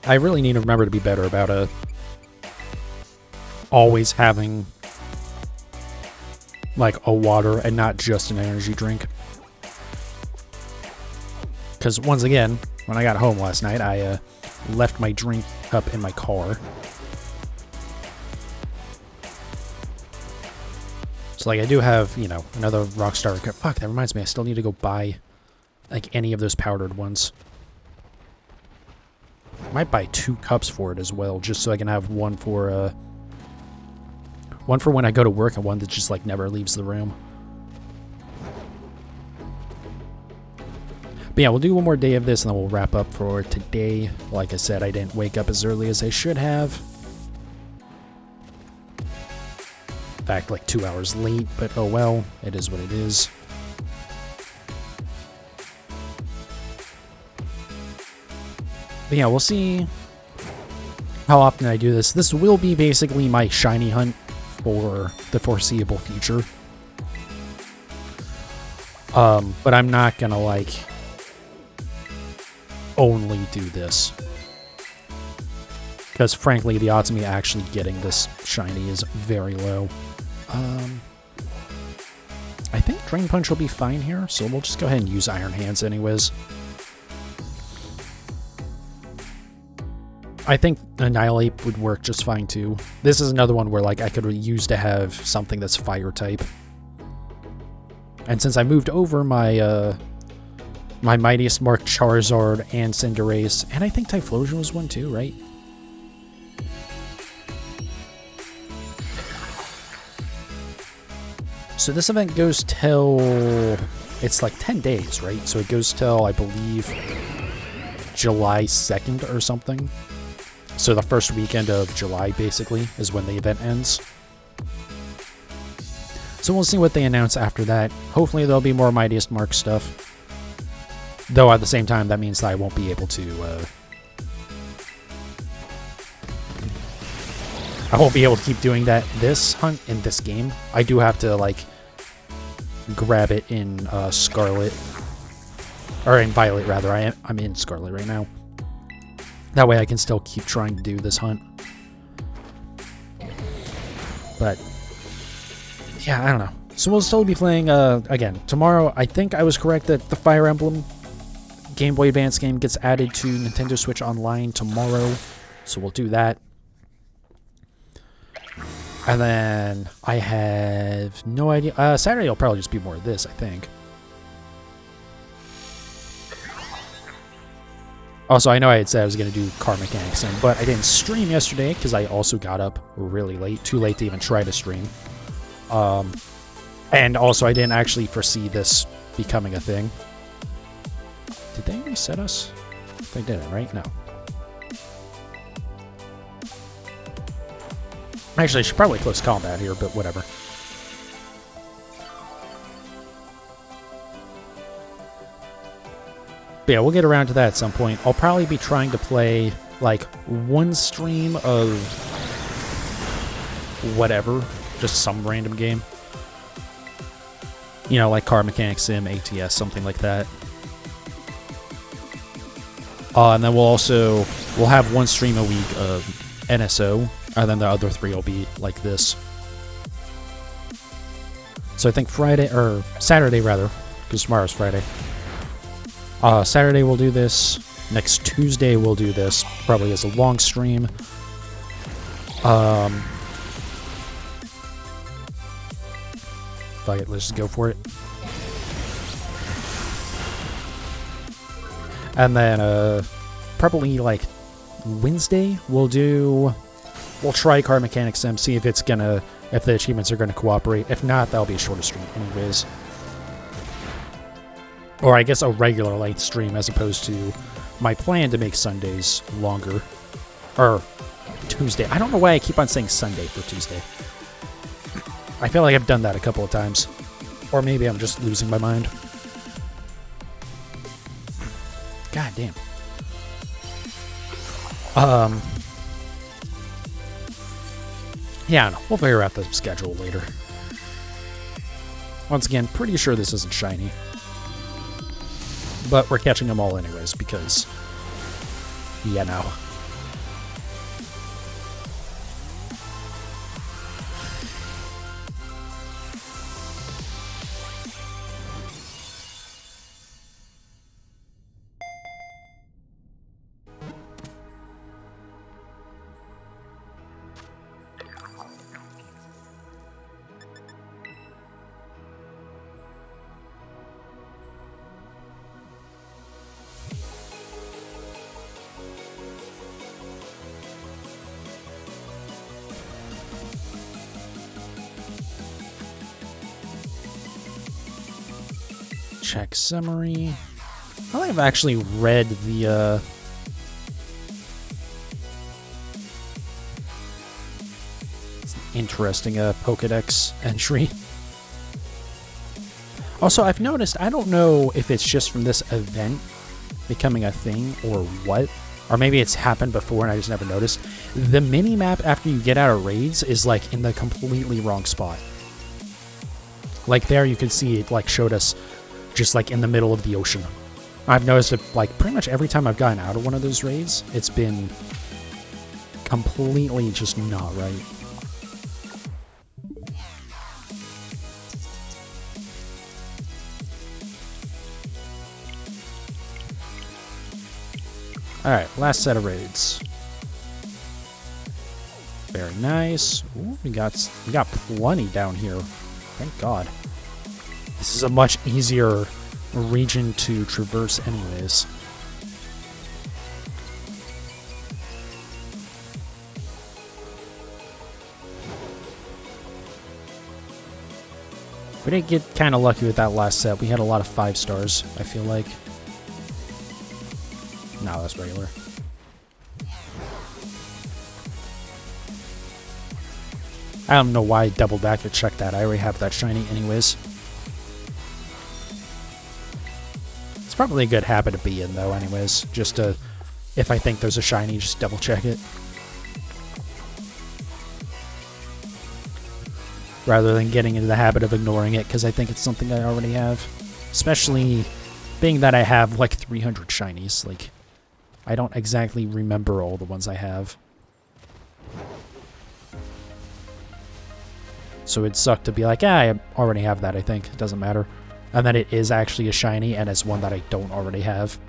I really need to remember to be better about always having like a water and not just an energy drink. Because once again, when I got home last night, I left my drink cup in my car. So like I do have, you know, another Rockstar cup. Fuck, that reminds me, I still need to go buy like any of those powdered ones. I might buy 2 cups for it as well, just so I can have one for when I go to work and one that just like never leaves the room. But yeah, we'll do one more day of this and then we'll wrap up for today. Like I said, I didn't wake up as early as I should have. In fact, like 2 hours late, but oh well, it is what it is. But yeah, we'll see how often I do this. This will be basically my shiny hunt for the foreseeable future. But I'm not gonna like only do this. Because frankly, the odds of me actually getting this shiny is very low. I think Drain Punch will be fine here, so we'll just go ahead and use Iron Hands anyways. I think Annihilate would work just fine too. This is another one where like I could use to have something that's fire type. And since I moved over my my Mightiest Mark Charizard and Cinderace, and I think Typhlosion was one too, right? So this event goes till... it's like 10 days, right? So it goes till, I believe, July 2nd or something. So the first weekend of July, basically, is when the event ends. So we'll see what they announce after that. Hopefully there'll be more Mightiest Mark stuff. Though at the same time, that means that I won't be able to... I won't be able to keep doing this hunt in this game. I do have to, like, grab it in Scarlet. Or in Violet, rather. I'm in Scarlet right now. That way I can still keep trying to do this hunt. But, yeah, I don't know. So we'll still be playing, again, tomorrow. I think I was correct that the Fire Emblem Game Boy Advance game gets added to Nintendo Switch Online tomorrow. So we'll do that. And then I have no idea. Saturday will probably just be more of this, I think. Also, I know I had said I was going to do Car Mechanics, but I didn't stream yesterday because I also got up really late. Too late to even try to stream. And also, I didn't actually foresee this becoming a thing. Did they reset us? They didn't, right? No. Actually, I should probably close combat here, but whatever. But yeah, we'll get around to that at some point. I'll probably be trying to play, like, one stream of whatever. Just some random game. You know, like Car Mechanic Sim, ATS, something like that. And then we'll have one stream a week of NSO, and then the other 3 will be like this. So I think Saturday rather, because tomorrow's Friday. Saturday we'll do this. Next Tuesday we'll do this, probably as a long stream. Fuck it, let's just go for it. And then, probably, like, Wednesday, we'll try Car Mechanic Sim, see if the achievements are gonna cooperate. If not, that'll be a shorter stream anyways. Or I guess a regular length stream as opposed to my plan to make Sundays longer. Or Tuesday. I don't know why I keep on saying Sunday for Tuesday. I feel like I've done that a couple of times. Or maybe I'm just losing my mind. God damn. Yeah, no, we'll figure out the schedule later. Once again, pretty sure this isn't shiny. But we're catching them all anyways, because... yeah, no. Check summary. I don't think I've actually read the, it's an interesting, Pokedex entry. Also, I've noticed, I don't know if it's just from this event becoming a thing or what, or maybe it's happened before and I just never noticed. The mini-map after you get out of raids is, like, in the completely wrong spot. Like, there you can see it, like, showed us just like in the middle of the ocean. I've noticed it like pretty much every time I've gotten out of one of those raids, it's been completely just not right. Alright, last set of raids. Very nice. Ooh, we got plenty down here. Thank God. This is a much easier region to traverse anyways. We did get kind of lucky with that last set. We had a lot of 5 stars, I feel like. No, that's regular. I don't know why I doubled back to check that. I already have that shiny anyways. It's probably a good habit to be in, though, anyways. Just to, if I think there's a shiny, just double check it. Rather than getting into the habit of ignoring it, because I think it's something I already have. Especially being that I have, like, 300 shinies. Like, I don't exactly remember all the ones I have. So it'd suck to be like, I already have that, I think. It doesn't matter. And then it is actually a shiny, and it's one that I don't already have.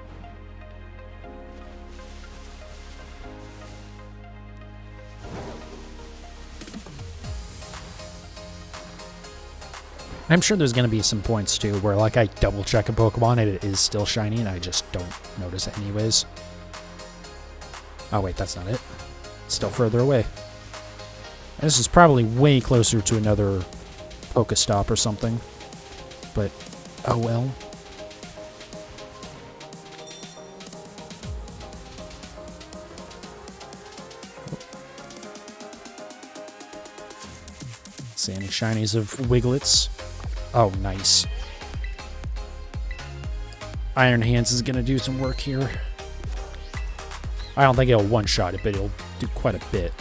I'm sure there's going to be some points, too, where, like, I double-check a Pokemon and it is still shiny, and I just don't notice it anyways. Oh, wait, that's not it. It's still further away. This is probably way closer to another Pokestop or something. But, oh well. See any shinies of Wiglets? Oh, nice. Iron Hands is going to do some work here. I don't think it'll one-shot it, but it'll do quite a bit.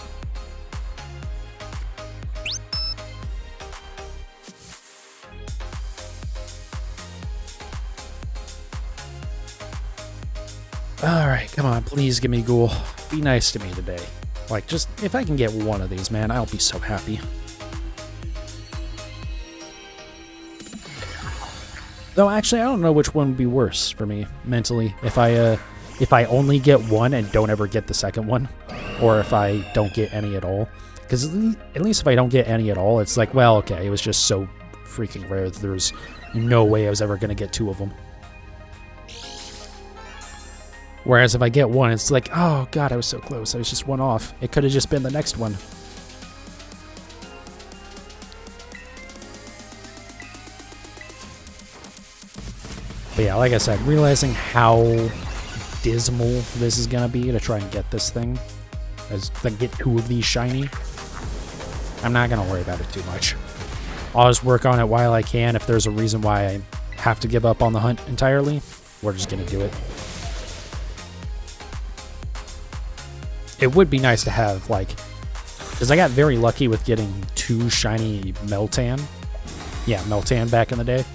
Alright, come on, please give me Ghoul. Be nice to me today. Like, just, if I can get one of these, man, I'll be so happy. Though, actually, I don't know which one would be worse for me, mentally. If I only get one and don't ever get the second one, or if I don't get any at all. Because at least if I don't get any at all, it's like, well, okay, it was just so freaking rare that there's no way I was ever going to get two of them. Whereas if I get one, it's like, oh god, I was so close. I was just one off. It could have just been the next one. But yeah, like I said, realizing how dismal this is gonna be to try and get this thing, as like get two of these shiny, I'm not gonna worry about it too much. I'll just work on it while I can. If there's a reason why I have to give up on the hunt entirely, we're just gonna do it. It would be nice to have, like, because I got very lucky with getting two shiny Meltan. Yeah, Meltan back in the day.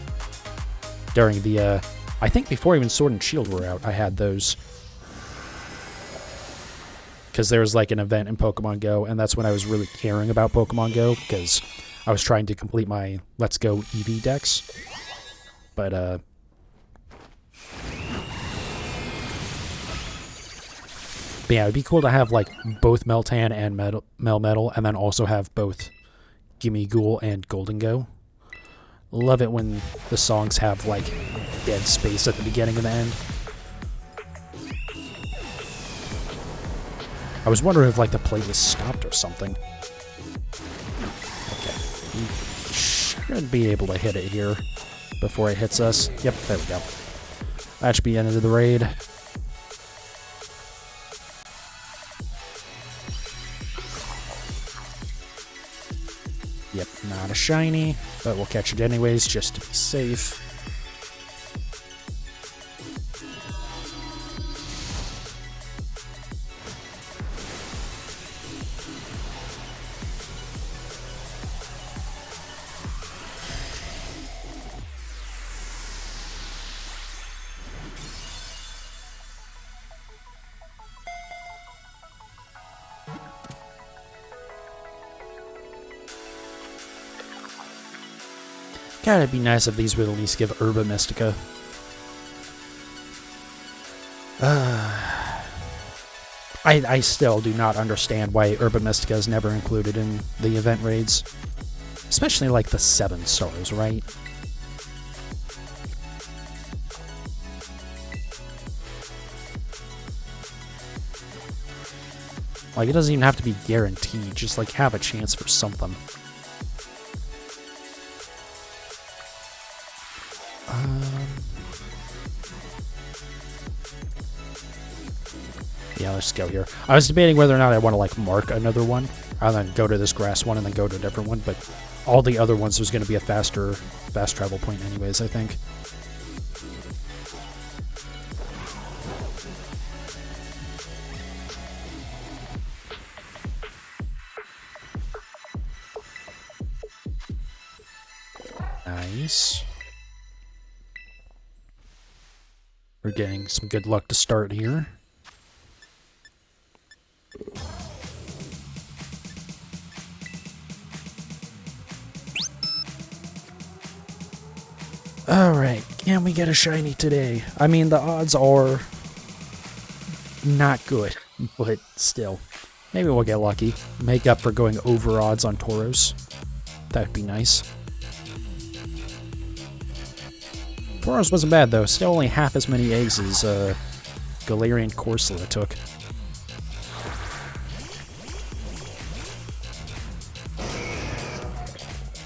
During the, I think before even Sword and Shield were out, I had those. Because there was, like, an event in Pokemon Go, and that's when I was really caring about Pokemon Go, because I was trying to complete my Let's Go EV decks. But, But yeah, it'd be cool to have, like, both Meltan and Melmetal, and then also have both Gimmighoul and Golden Go. Love it when the songs have, like, dead space at the beginning and the end. I was wondering if, like, the playlist stopped or something. Okay. We should be able to hit it here before it hits us. Yep, there we go. That should be end of the raid. Yep, not a shiny, but we'll catch it anyways, just to be safe. God, it'd be nice if these would at least give Herba Mystica. I still do not understand why Herba Mystica is never included in the event raids. Especially like the 7 stars, right? Like, it doesn't even have to be guaranteed, just like have a chance for something. Yeah, let's go here. I was debating whether or not I want to, like, mark another one, and then go to this grass one, and then go to a different one, but all the other ones, there's going to be a fast travel point anyways, I think. Nice. We're getting some good luck to start here. Alright, can we get a shiny today? I mean, the odds are not good, but still. Maybe we'll get lucky. Make up for going over odds on Tauros. That'd be nice. Tauros wasn't bad, though. Still only half as many eggs as Galarian Corsola took.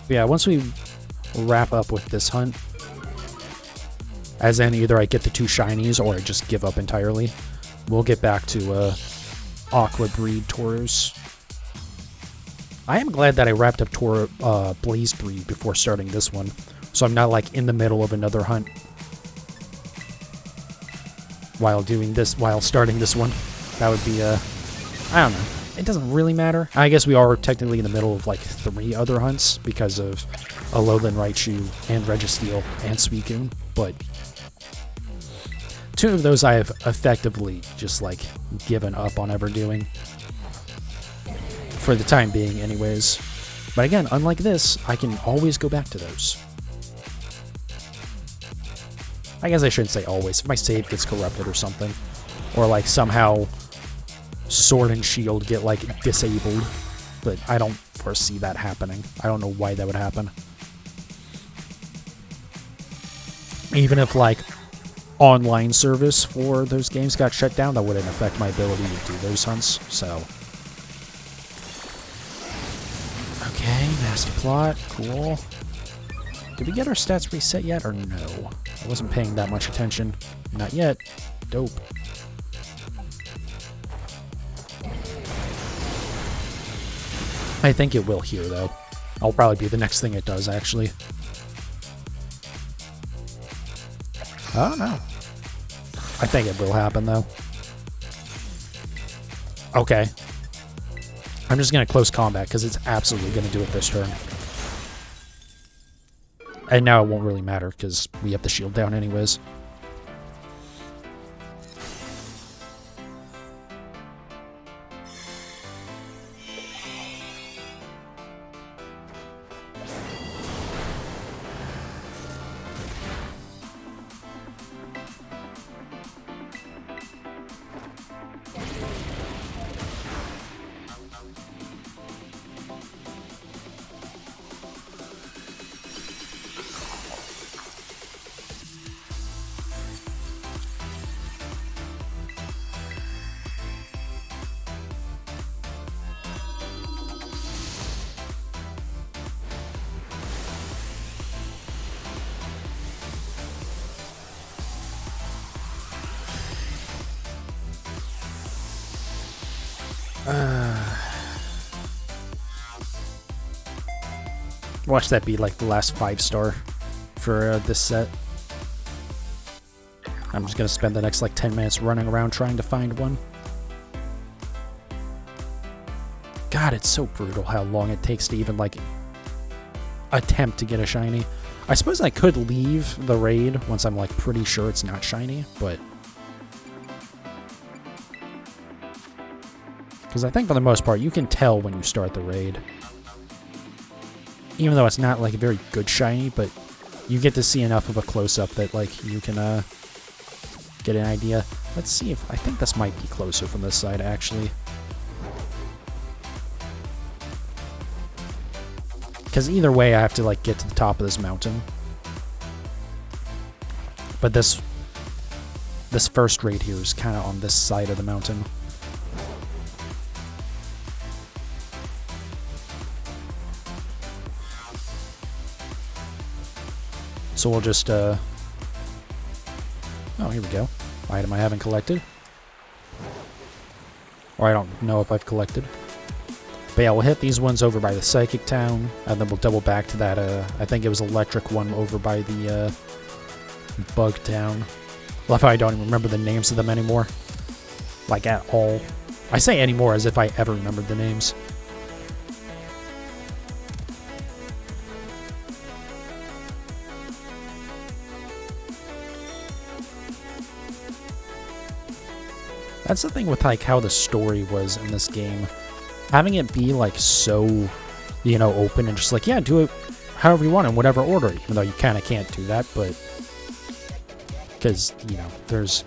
Yeah, once we wrap up with this hunt. As in, either I get the 2 shinies or I just give up entirely. We'll get back to Aqua Breed Tauros. I am glad that I wrapped up Blaze Breed before starting this one, so I'm not like in the middle of another hunt while starting this one. That would be I don't know. It doesn't really matter. I guess we are technically in the middle of like 3 other hunts because of Alolan Raichu and Registeel and Suicune, but 2 of those I have effectively just like given up on ever doing. For the time being anyways. But again, unlike this, I can always go back to those. I guess I shouldn't say always. If my save gets corrupted or something. Or like somehow Sword and Shield get like disabled. But I don't foresee that happening. I don't know why that would happen. Even if like online service for those games got shut down, that wouldn't affect my ability to do those hunts, so. Okay, master plot, cool. Did we get our stats reset yet, or no? I wasn't paying that much attention. Not yet. Dope. I think it will here, though. I'll probably be the next thing it does, actually. Oh, no. I think it will happen, though. Okay. I'm just going to close combat, because it's absolutely going to do it this turn. And now it won't really matter, because we have the shield down anyways. Watch that be like the last 5-star for this set. I'm just gonna spend the next like 10 minutes running around trying to find one. God, it's so brutal how long it takes to even like attempt to get a shiny. I suppose I could leave the raid once I'm like pretty sure it's not shiny, but because I think for the most part you can tell when you start the raid. Even though it's not like a very good shiny, but you get to see enough of a close-up that like you can get an idea. Let's see if I think this might be closer from this side actually. Because either way I have to like get to the top of this mountain. But this first raid here is kind of on this side of the mountain. So we'll just, oh, here we go. Item I haven't collected. Or I don't know if I've collected. But yeah, we'll hit these ones over by the Psychic Town, and then we'll double back to that, I think it was Electric one over by the, Bug Town. Love how I don't even remember the names of them anymore. Like, at all. I say anymore as if I ever remembered the names. That's the thing with like how the story was in this game. Having it be like so, you know, open and just like, yeah, do it however you want in whatever order. Even though you kind of can't do that, but because, you know, there's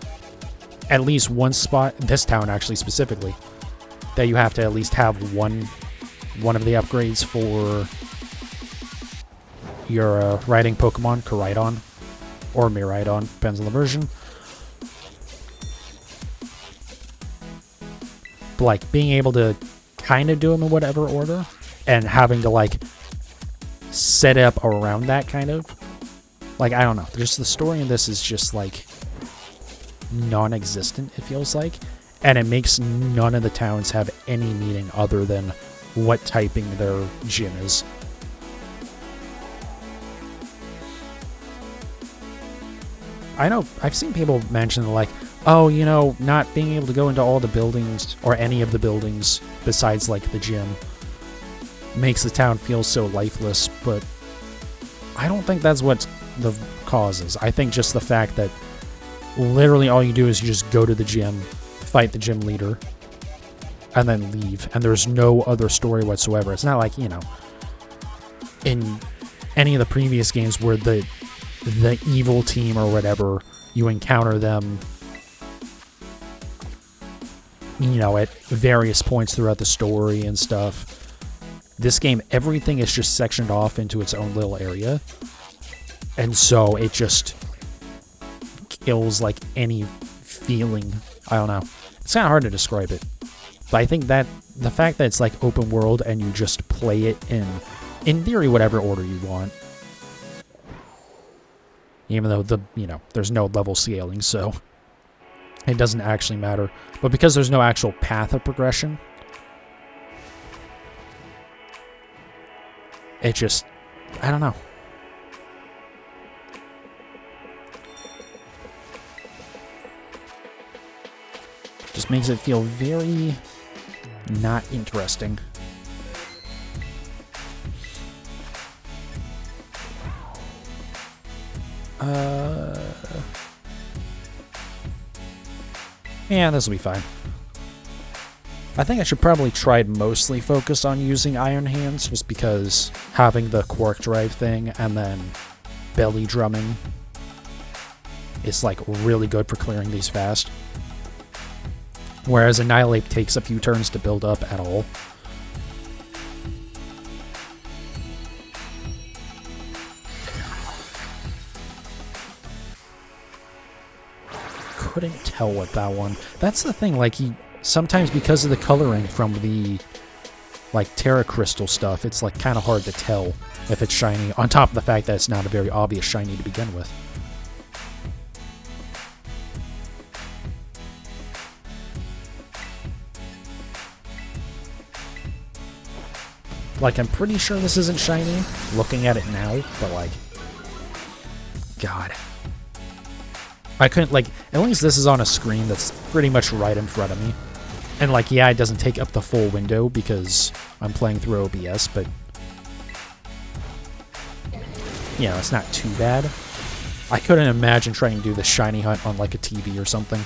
at least one spot, this town actually specifically, that you have to at least have one of the upgrades for your riding Pokemon, Koraidon or Miraidon, depends on the version. Like being able to kind of do them in whatever order and having to like set up around that kind of. Like, I don't know. Just the story in this is just, like, non-existent, it feels like. And it makes none of the towns have any meaning other than what typing their gym is. I know, I've seen people mention, like, oh, you know, not being able to go into all the buildings, or any of the buildings besides, like, the gym, makes the town feel so lifeless, but I don't think that's what the cause is. I think just the fact that literally all you do is you just go to the gym, fight the gym leader, and then leave, and there's no other story whatsoever. It's not like, you know, in any of the previous games where the evil team or whatever, you encounter them, you know, at various points throughout the story and stuff. This game, everything is just sectioned off into its own little area, and so it just kills, like, any feeling. I don't know. It's kind of hard to describe it. But I think that the fact that it's, like, open world and you just play it in theory, whatever order you want. Even though, you know, there's no level scaling, so it doesn't actually matter. But because there's no actual path of progression, it just, I don't know. Just makes it feel very not interesting. Yeah, this will be fine. I think I should probably try to mostly focus on using Iron Hands, just because having the Quark Drive thing and then belly drumming is, like, really good for clearing these fast. Whereas Annihilate takes a few turns to build up at all. Couldn't tell what that one. That's the thing, like, sometimes because of the coloring from the, like, Terra Crystal stuff, it's, like, kind of hard to tell if it's shiny, on top of the fact that it's not a very obvious shiny to begin with. Like, I'm pretty sure this isn't shiny, looking at it now, but, like, God. I couldn't, like, at least this is on a screen that's pretty much right in front of me. And, like, yeah, it doesn't take up the full window because I'm playing through OBS, but, you know, it's not too bad. I couldn't imagine trying to do the shiny hunt on, like, a TV or something.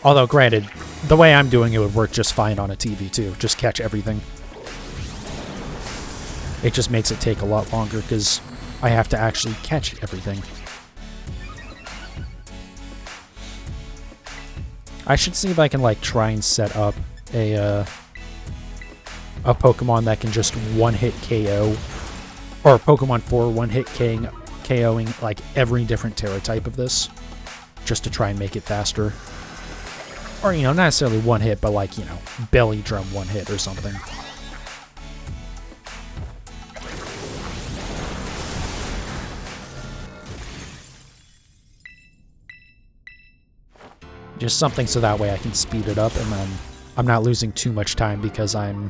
Although, granted, the way I'm doing it would work just fine on a TV, too. Just catch everything. It just makes it take a lot longer because I have to actually catch everything. I should see if I can, like, try and set up a Pokemon that can just one-hit KO, or Pokemon 4 one-hit KOing, like, every different Terra type of this, just to try and make it faster. Or, you know, not necessarily one hit, but, like, you know, belly drum one hit or something. Just something so that way I can speed it up, and then I'm not losing too much time because I'm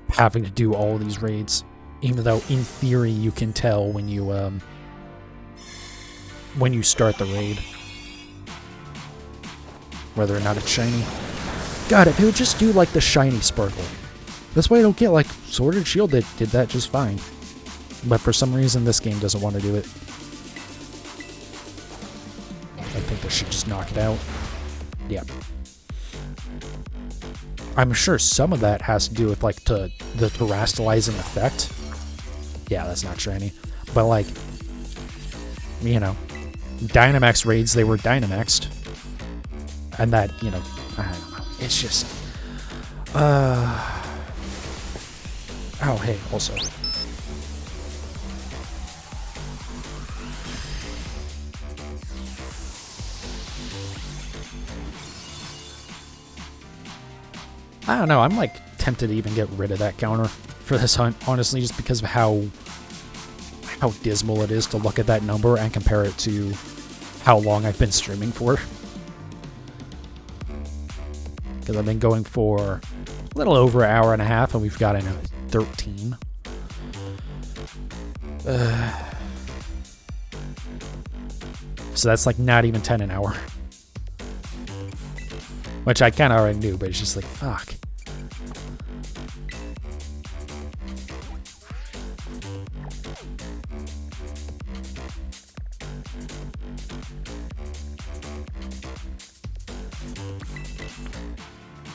having to do all these raids. Even though, in theory, you can tell when you start the raid whether or not it's shiny. God, if it would just do, like, the shiny sparkle. This way I don't get, like, Sword and Shield that did that just fine. But for some reason, this game doesn't want to do it. I think this should just knock it out. Yeah. I'm sure some of that has to do with, like, the terastallizing effect. Yeah, that's not shiny. But, like, you know, Dynamax raids, they were Dynamaxed. And that, you know, I don't know. It's just... Oh, hey, also. I don't know. I'm like tempted to even get rid of that counter for this hunt, honestly, just because of how dismal it is to look at that number and compare it to how long I've been streaming for. Because I've been going for a little over an hour and a half, and we've gotten 13. So that's like not even 10 an hour. Which I kind of already knew, but it's just like, fuck.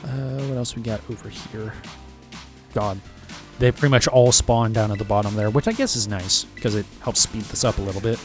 What else we got over here? God. They pretty much all spawn down at the bottom there, which I guess is nice, because it helps speed this up a little bit.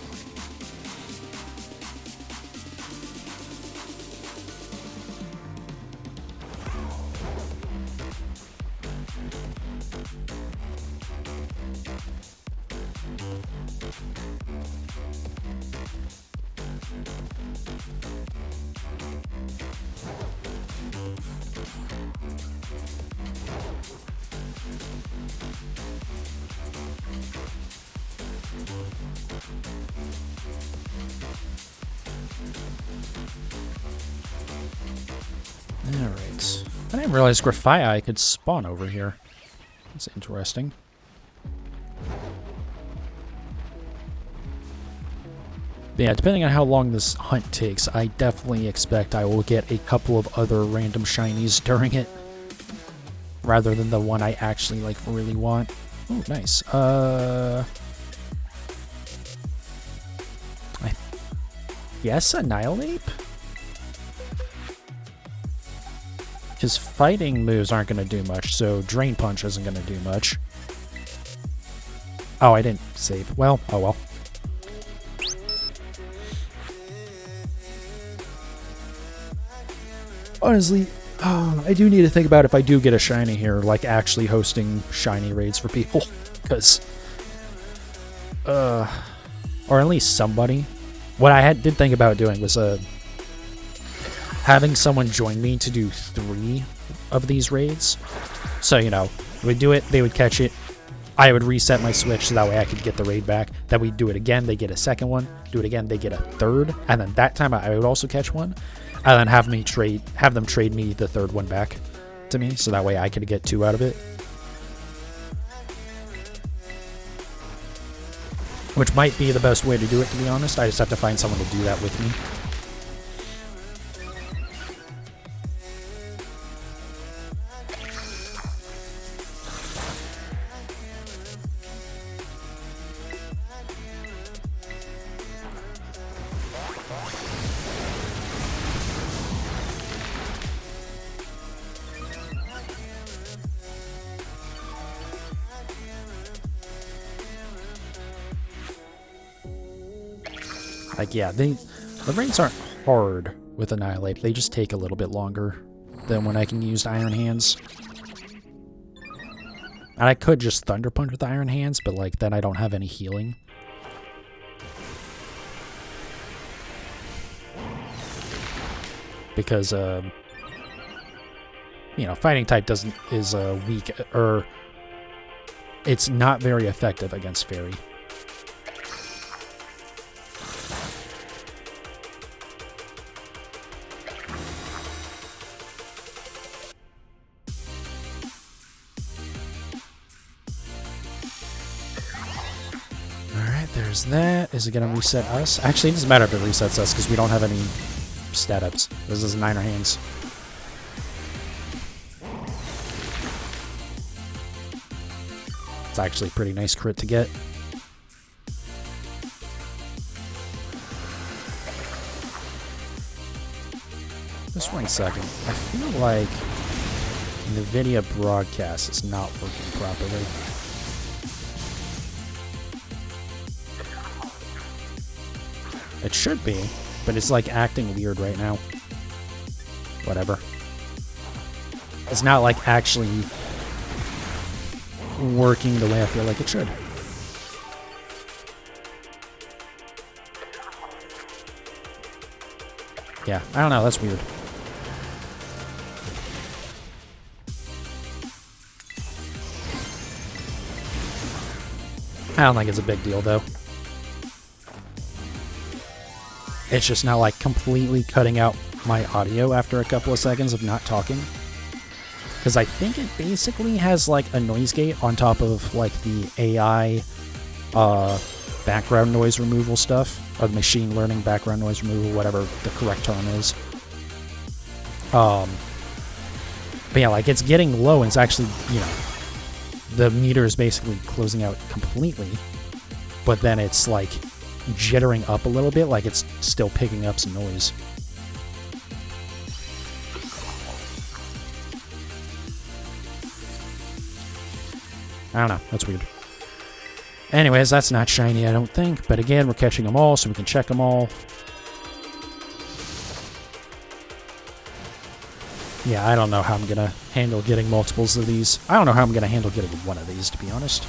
Alright. I didn't realize Graphii could spawn over here. That's interesting. Yeah, depending on how long this hunt takes, I definitely expect I will get a couple of other random shinies during it. Rather than the one I actually, like, really want. Oh, nice. Yes, Annihilate? His fighting moves aren't going to do much, so Drain Punch isn't going to do much. Oh, I didn't save. Well, oh well. Honestly, I do need to think about if I do get a shiny here, like actually hosting shiny raids for people. Because, or at least somebody. What I did think about doing was, having someone join me to do 3 of these raids. So, you know, we'd do it, they would catch it, I would reset my switch so that way I could get the raid back. Then we'd do it again, they get a second one, do it again, they get a third, and then that time I would also catch one, and then have them trade me the third one back to me, so that way I could get 2 out of it. Which might be the best way to do it, to be honest. I just have to find someone to do that with me. Like, yeah, the raids aren't hard with Annihilate. They just take a little bit longer than when I can use Iron Hands. And I could just Thunder Punch with Iron Hands, but, like, then I don't have any healing. Because, you know, Fighting type is weak, or it's not very effective against Fairy. There's that. Is it going to reset us? Actually, it doesn't matter if it resets us because we don't have any stat ups. This is 9 hands. It's actually a pretty nice crit to get. Just 1 second. I feel like NVIDIA broadcast is not working properly. It should be, but it's like acting weird right now. Whatever. It's not like actually working the way I feel like it should. Yeah, I don't know, that's weird. I don't think it's a big deal, though. It's just now, like, completely cutting out my audio after a couple of seconds of not talking. Because I think it basically has, like, a noise gate on top of, like, the AI background noise removal stuff. Or the machine learning background noise removal, whatever the correct term is. But yeah, like, it's getting low, and it's actually, you know, the meter is basically closing out completely. But then it's, like, jittering up a little bit, like it's still picking up some noise. I don't know, that's weird. Anyways, that's not shiny, I don't think, but again, we're catching them all, so we can check them all. Yeah, I don't know how I'm gonna handle getting multiples of these. I don't know how I'm gonna handle getting one of these, to be honest.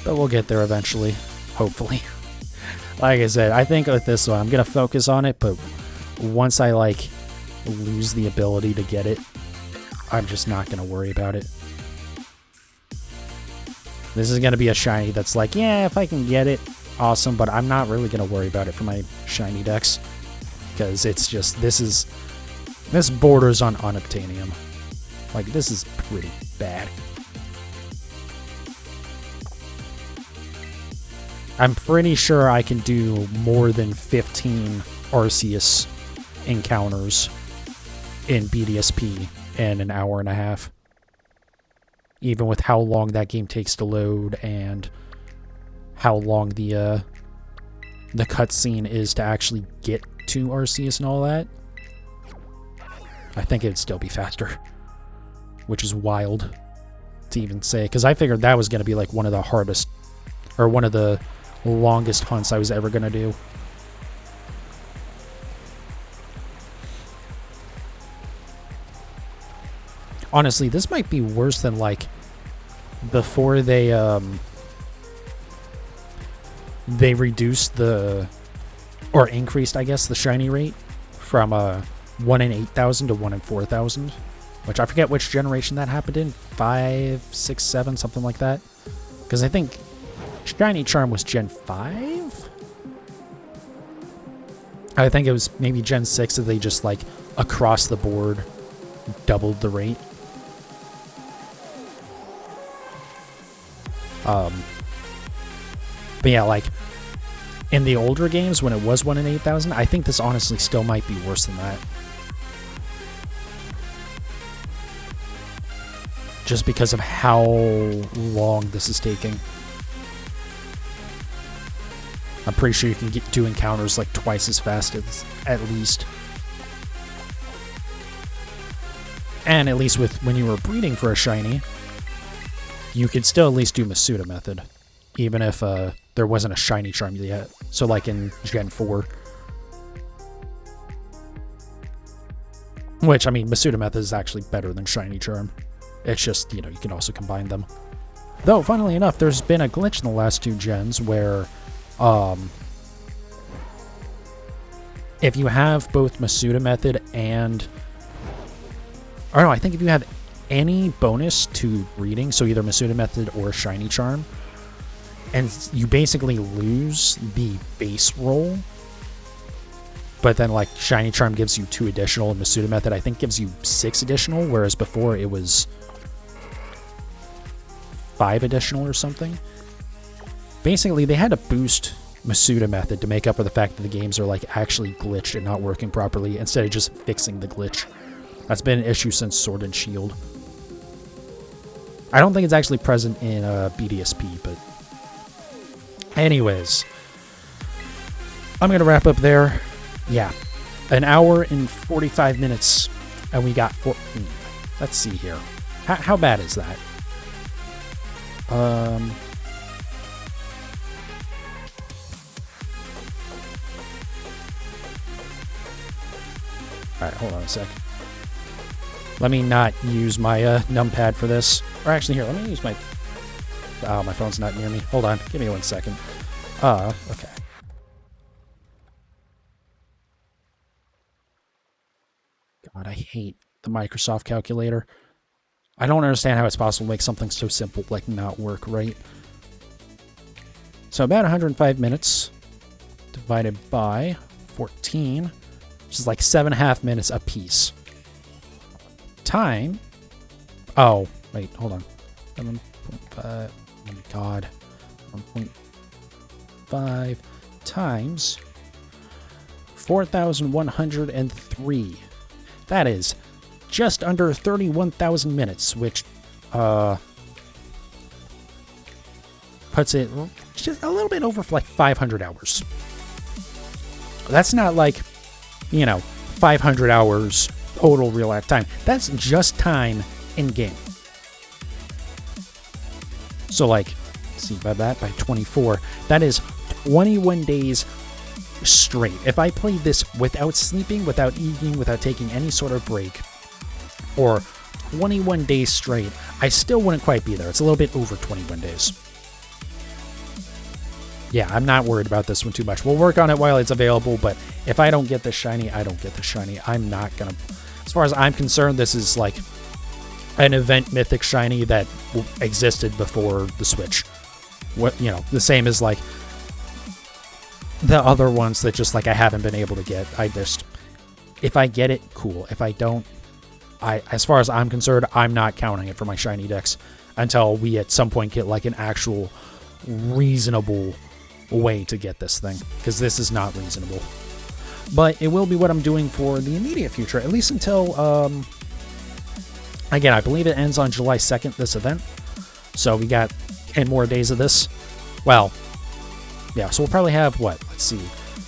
But we'll get there eventually, hopefully. Like I said, I think with this one, I'm going to focus on it, but once I, like, lose the ability to get it, I'm just not going to worry about it. This is going to be a shiny that's like, yeah, if I can get it, awesome, but I'm not really going to worry about it for my shiny decks. Because it's just, this borders on unobtainium. Like, this is pretty bad. I'm pretty sure I can do more than 15 Arceus encounters in BDSP in an hour and a half. Even with how long that game takes to load and how long the cutscene is to actually get to Arceus and all that. I think it'd still be faster. Which is wild to even say. Because I figured that was going to be like one of the hardest, or one of the longest hunts I was ever going to do. Honestly, this might be worse than, like, before they reduced the, or increased, I guess, the shiny rate from 1 in 8,000 to 1 in 4,000. Which I forget which generation that happened in. 5, 6, 7, something like that. Because I think Shiny Charm was Gen 5? I think it was maybe Gen 6 that they just, like, across the board doubled the rate. But yeah, like, in the older games, when it was 1 in 8,000, I think this honestly still might be worse than that. Just because of how long this is taking. I'm pretty sure you can do encounters like twice as fast as, at least. And at least with when you were breeding for a shiny, you could still at least do Masuda method, even if there wasn't a shiny charm yet. So like in Gen 4. Which, I mean, Masuda method is actually better than shiny charm. It's just, you know, you can also combine them. Though, funnily enough, there's been a glitch in the last 2 gens where if you have both Masuda method and, or no, I think if you have any bonus to breeding, so either Masuda method or shiny charm, and you basically lose the base roll, but then like shiny charm gives you 2 additional, and Masuda method I think gives you 6 additional, whereas before it was 5 additional or something. Basically, they had to boost Masuda method to make up for the fact that the games are like actually glitched and not working properly, instead of just fixing the glitch. That's been an issue since Sword and Shield. I don't think it's actually present in BDSP, but anyways, I'm gonna wrap up there. Yeah, an hour and 45 minutes, and we got 4. Let's see here. How bad is that? Alright, hold on a sec. Let me not use my numpad for this. Or actually, here, let me use my... Oh, my phone's not near me. Hold on, give me 1 second. Okay. God, I hate the Microsoft calculator. I don't understand how it's possible to make something so simple, like, not work, right? So about 105 minutes divided by 14, which is like 7.5 minutes a piece. Time. Oh, wait, hold on. 7.5. Oh my god. 1.5 times 4,103. That is just under 31,000 minutes, which puts it just a little bit over like 500 hours. That's not like, 500 hours total real life time. That's just time in game. So like, let's see, by 24, that is 21 days straight. If I played this without sleeping, without eating, without taking any sort of break, or 21 days straight, I still wouldn't quite be there. It's a little bit over 21 days. Yeah, I'm not worried about this one too much. We'll work on it while it's available, but if I don't get the shiny, I don't get the shiny. I'm not gonna... As far as I'm concerned, this is like an event mythic shiny that existed before the Switch. The same as like the other ones that just like I haven't been able to get. If I get it, cool. If I don't, as far as I'm concerned, I'm not counting it for my shiny decks until we at some point get like an actual reasonable way to get this thing, because this is not reasonable. But it will be what I'm doing for the immediate future, at least until, again, I believe it ends on July 2nd, this event. So we got 10 more days of this. Well, yeah, so we'll probably have, let's see,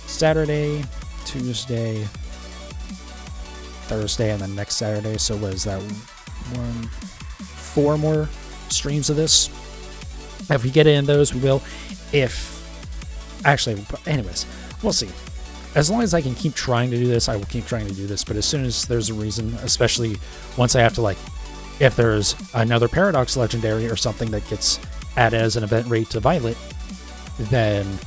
Saturday, Tuesday, Thursday, and then next Saturday. So what is that? 4 more streams of this. If we get in those, we will. Anyways, we'll see. As long as I can keep trying to do this, I will keep trying to do this. But as soon as there's a reason, especially once I have to, if there's another Paradox Legendary or something that gets added as an event rate to Violet, then,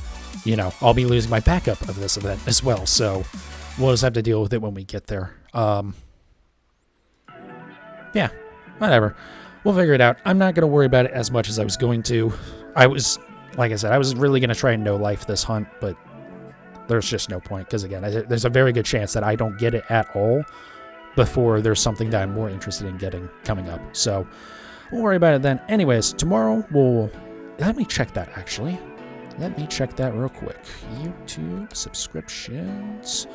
I'll be losing my backup of this event as well. So we'll just have to deal with it when we get there. Yeah, whatever. We'll figure it out. I'm not going to worry about it as much as I was going to. Like I said, I was really going to try and no-life this hunt, but there's just no point. Because, again, there's a very good chance that I don't get it at all before there's something that I'm more interested in getting coming up. So, we'll worry about it then. Anyways, tomorrow let me check that, actually. Let me check that real quick. YouTube subscriptions.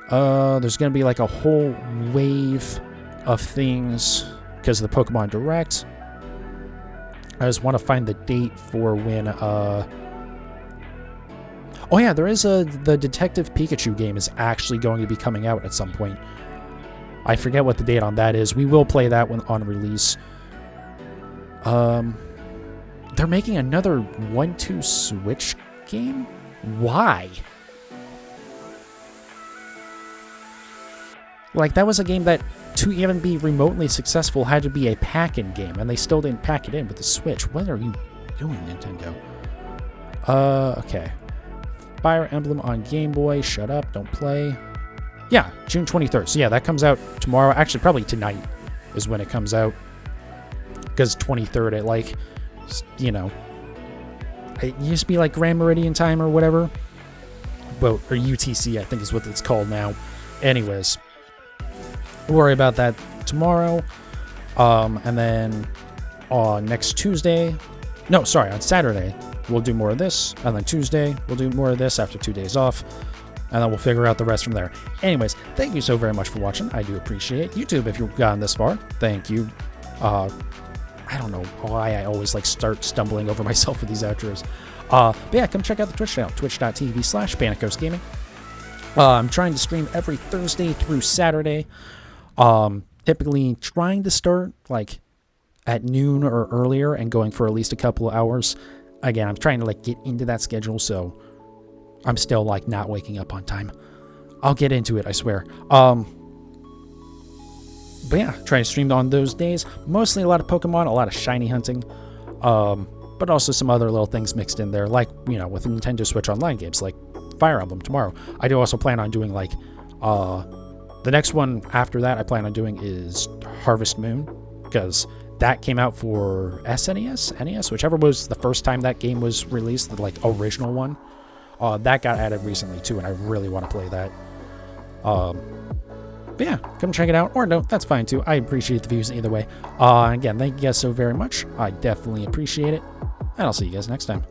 There's going to be like a whole wave of things because of the Pokemon Direct. I just want to find the date for when, oh yeah, there is the Detective Pikachu game is actually going to be coming out at some point. I forget what the date on that is. We will play that one on release. They're making another 1-2 Switch game? Why? Like, that was a game that, to even be remotely successful, had to be a pack-in game, and they still didn't pack it in with the Switch. What are you doing, Nintendo? Okay. Fire Emblem on Game Boy. Shut up. Don't play. Yeah, June 23rd. So yeah, that comes out tomorrow. Actually, probably tonight is when it comes out. Because 23rd at it used to be like Grand Meridian time or whatever. Or UTC, I think is what it's called now. Anyways, we'll worry about that tomorrow. And then on next Tuesday, on Saturday, we'll do more of this. And then Tuesday, we'll do more of this after 2 days off. And then we'll figure out the rest from there. Anyways, thank you so very much for watching. I do appreciate it. YouTube, if you've gotten this far, thank you. I don't know why I always start stumbling over myself with these outros. But yeah, come check out the Twitch channel, twitch.tv/PanicosGaming. I'm trying to stream every Thursday through Saturday. Typically trying to start at noon or earlier and going for at least a couple of hours. Again, I'm trying to get into that schedule, so I'm still not waking up on time. I'll get into it, I swear. But yeah, trying to stream on those days. Mostly a lot of Pokemon, a lot of shiny hunting. But also some other little things mixed in there, with Nintendo Switch Online games, like Fire Emblem tomorrow. I do also plan on doing the next one after that I plan on doing is Harvest Moon. because that came out for SNES, NES, whichever was the first time that game was released, the like original one. That got added recently too, and I really want to play that. But yeah, come check it out, or no, that's fine too. I appreciate the views either way. Again, thank you guys so very much. I definitely appreciate it, and I'll see you guys next time.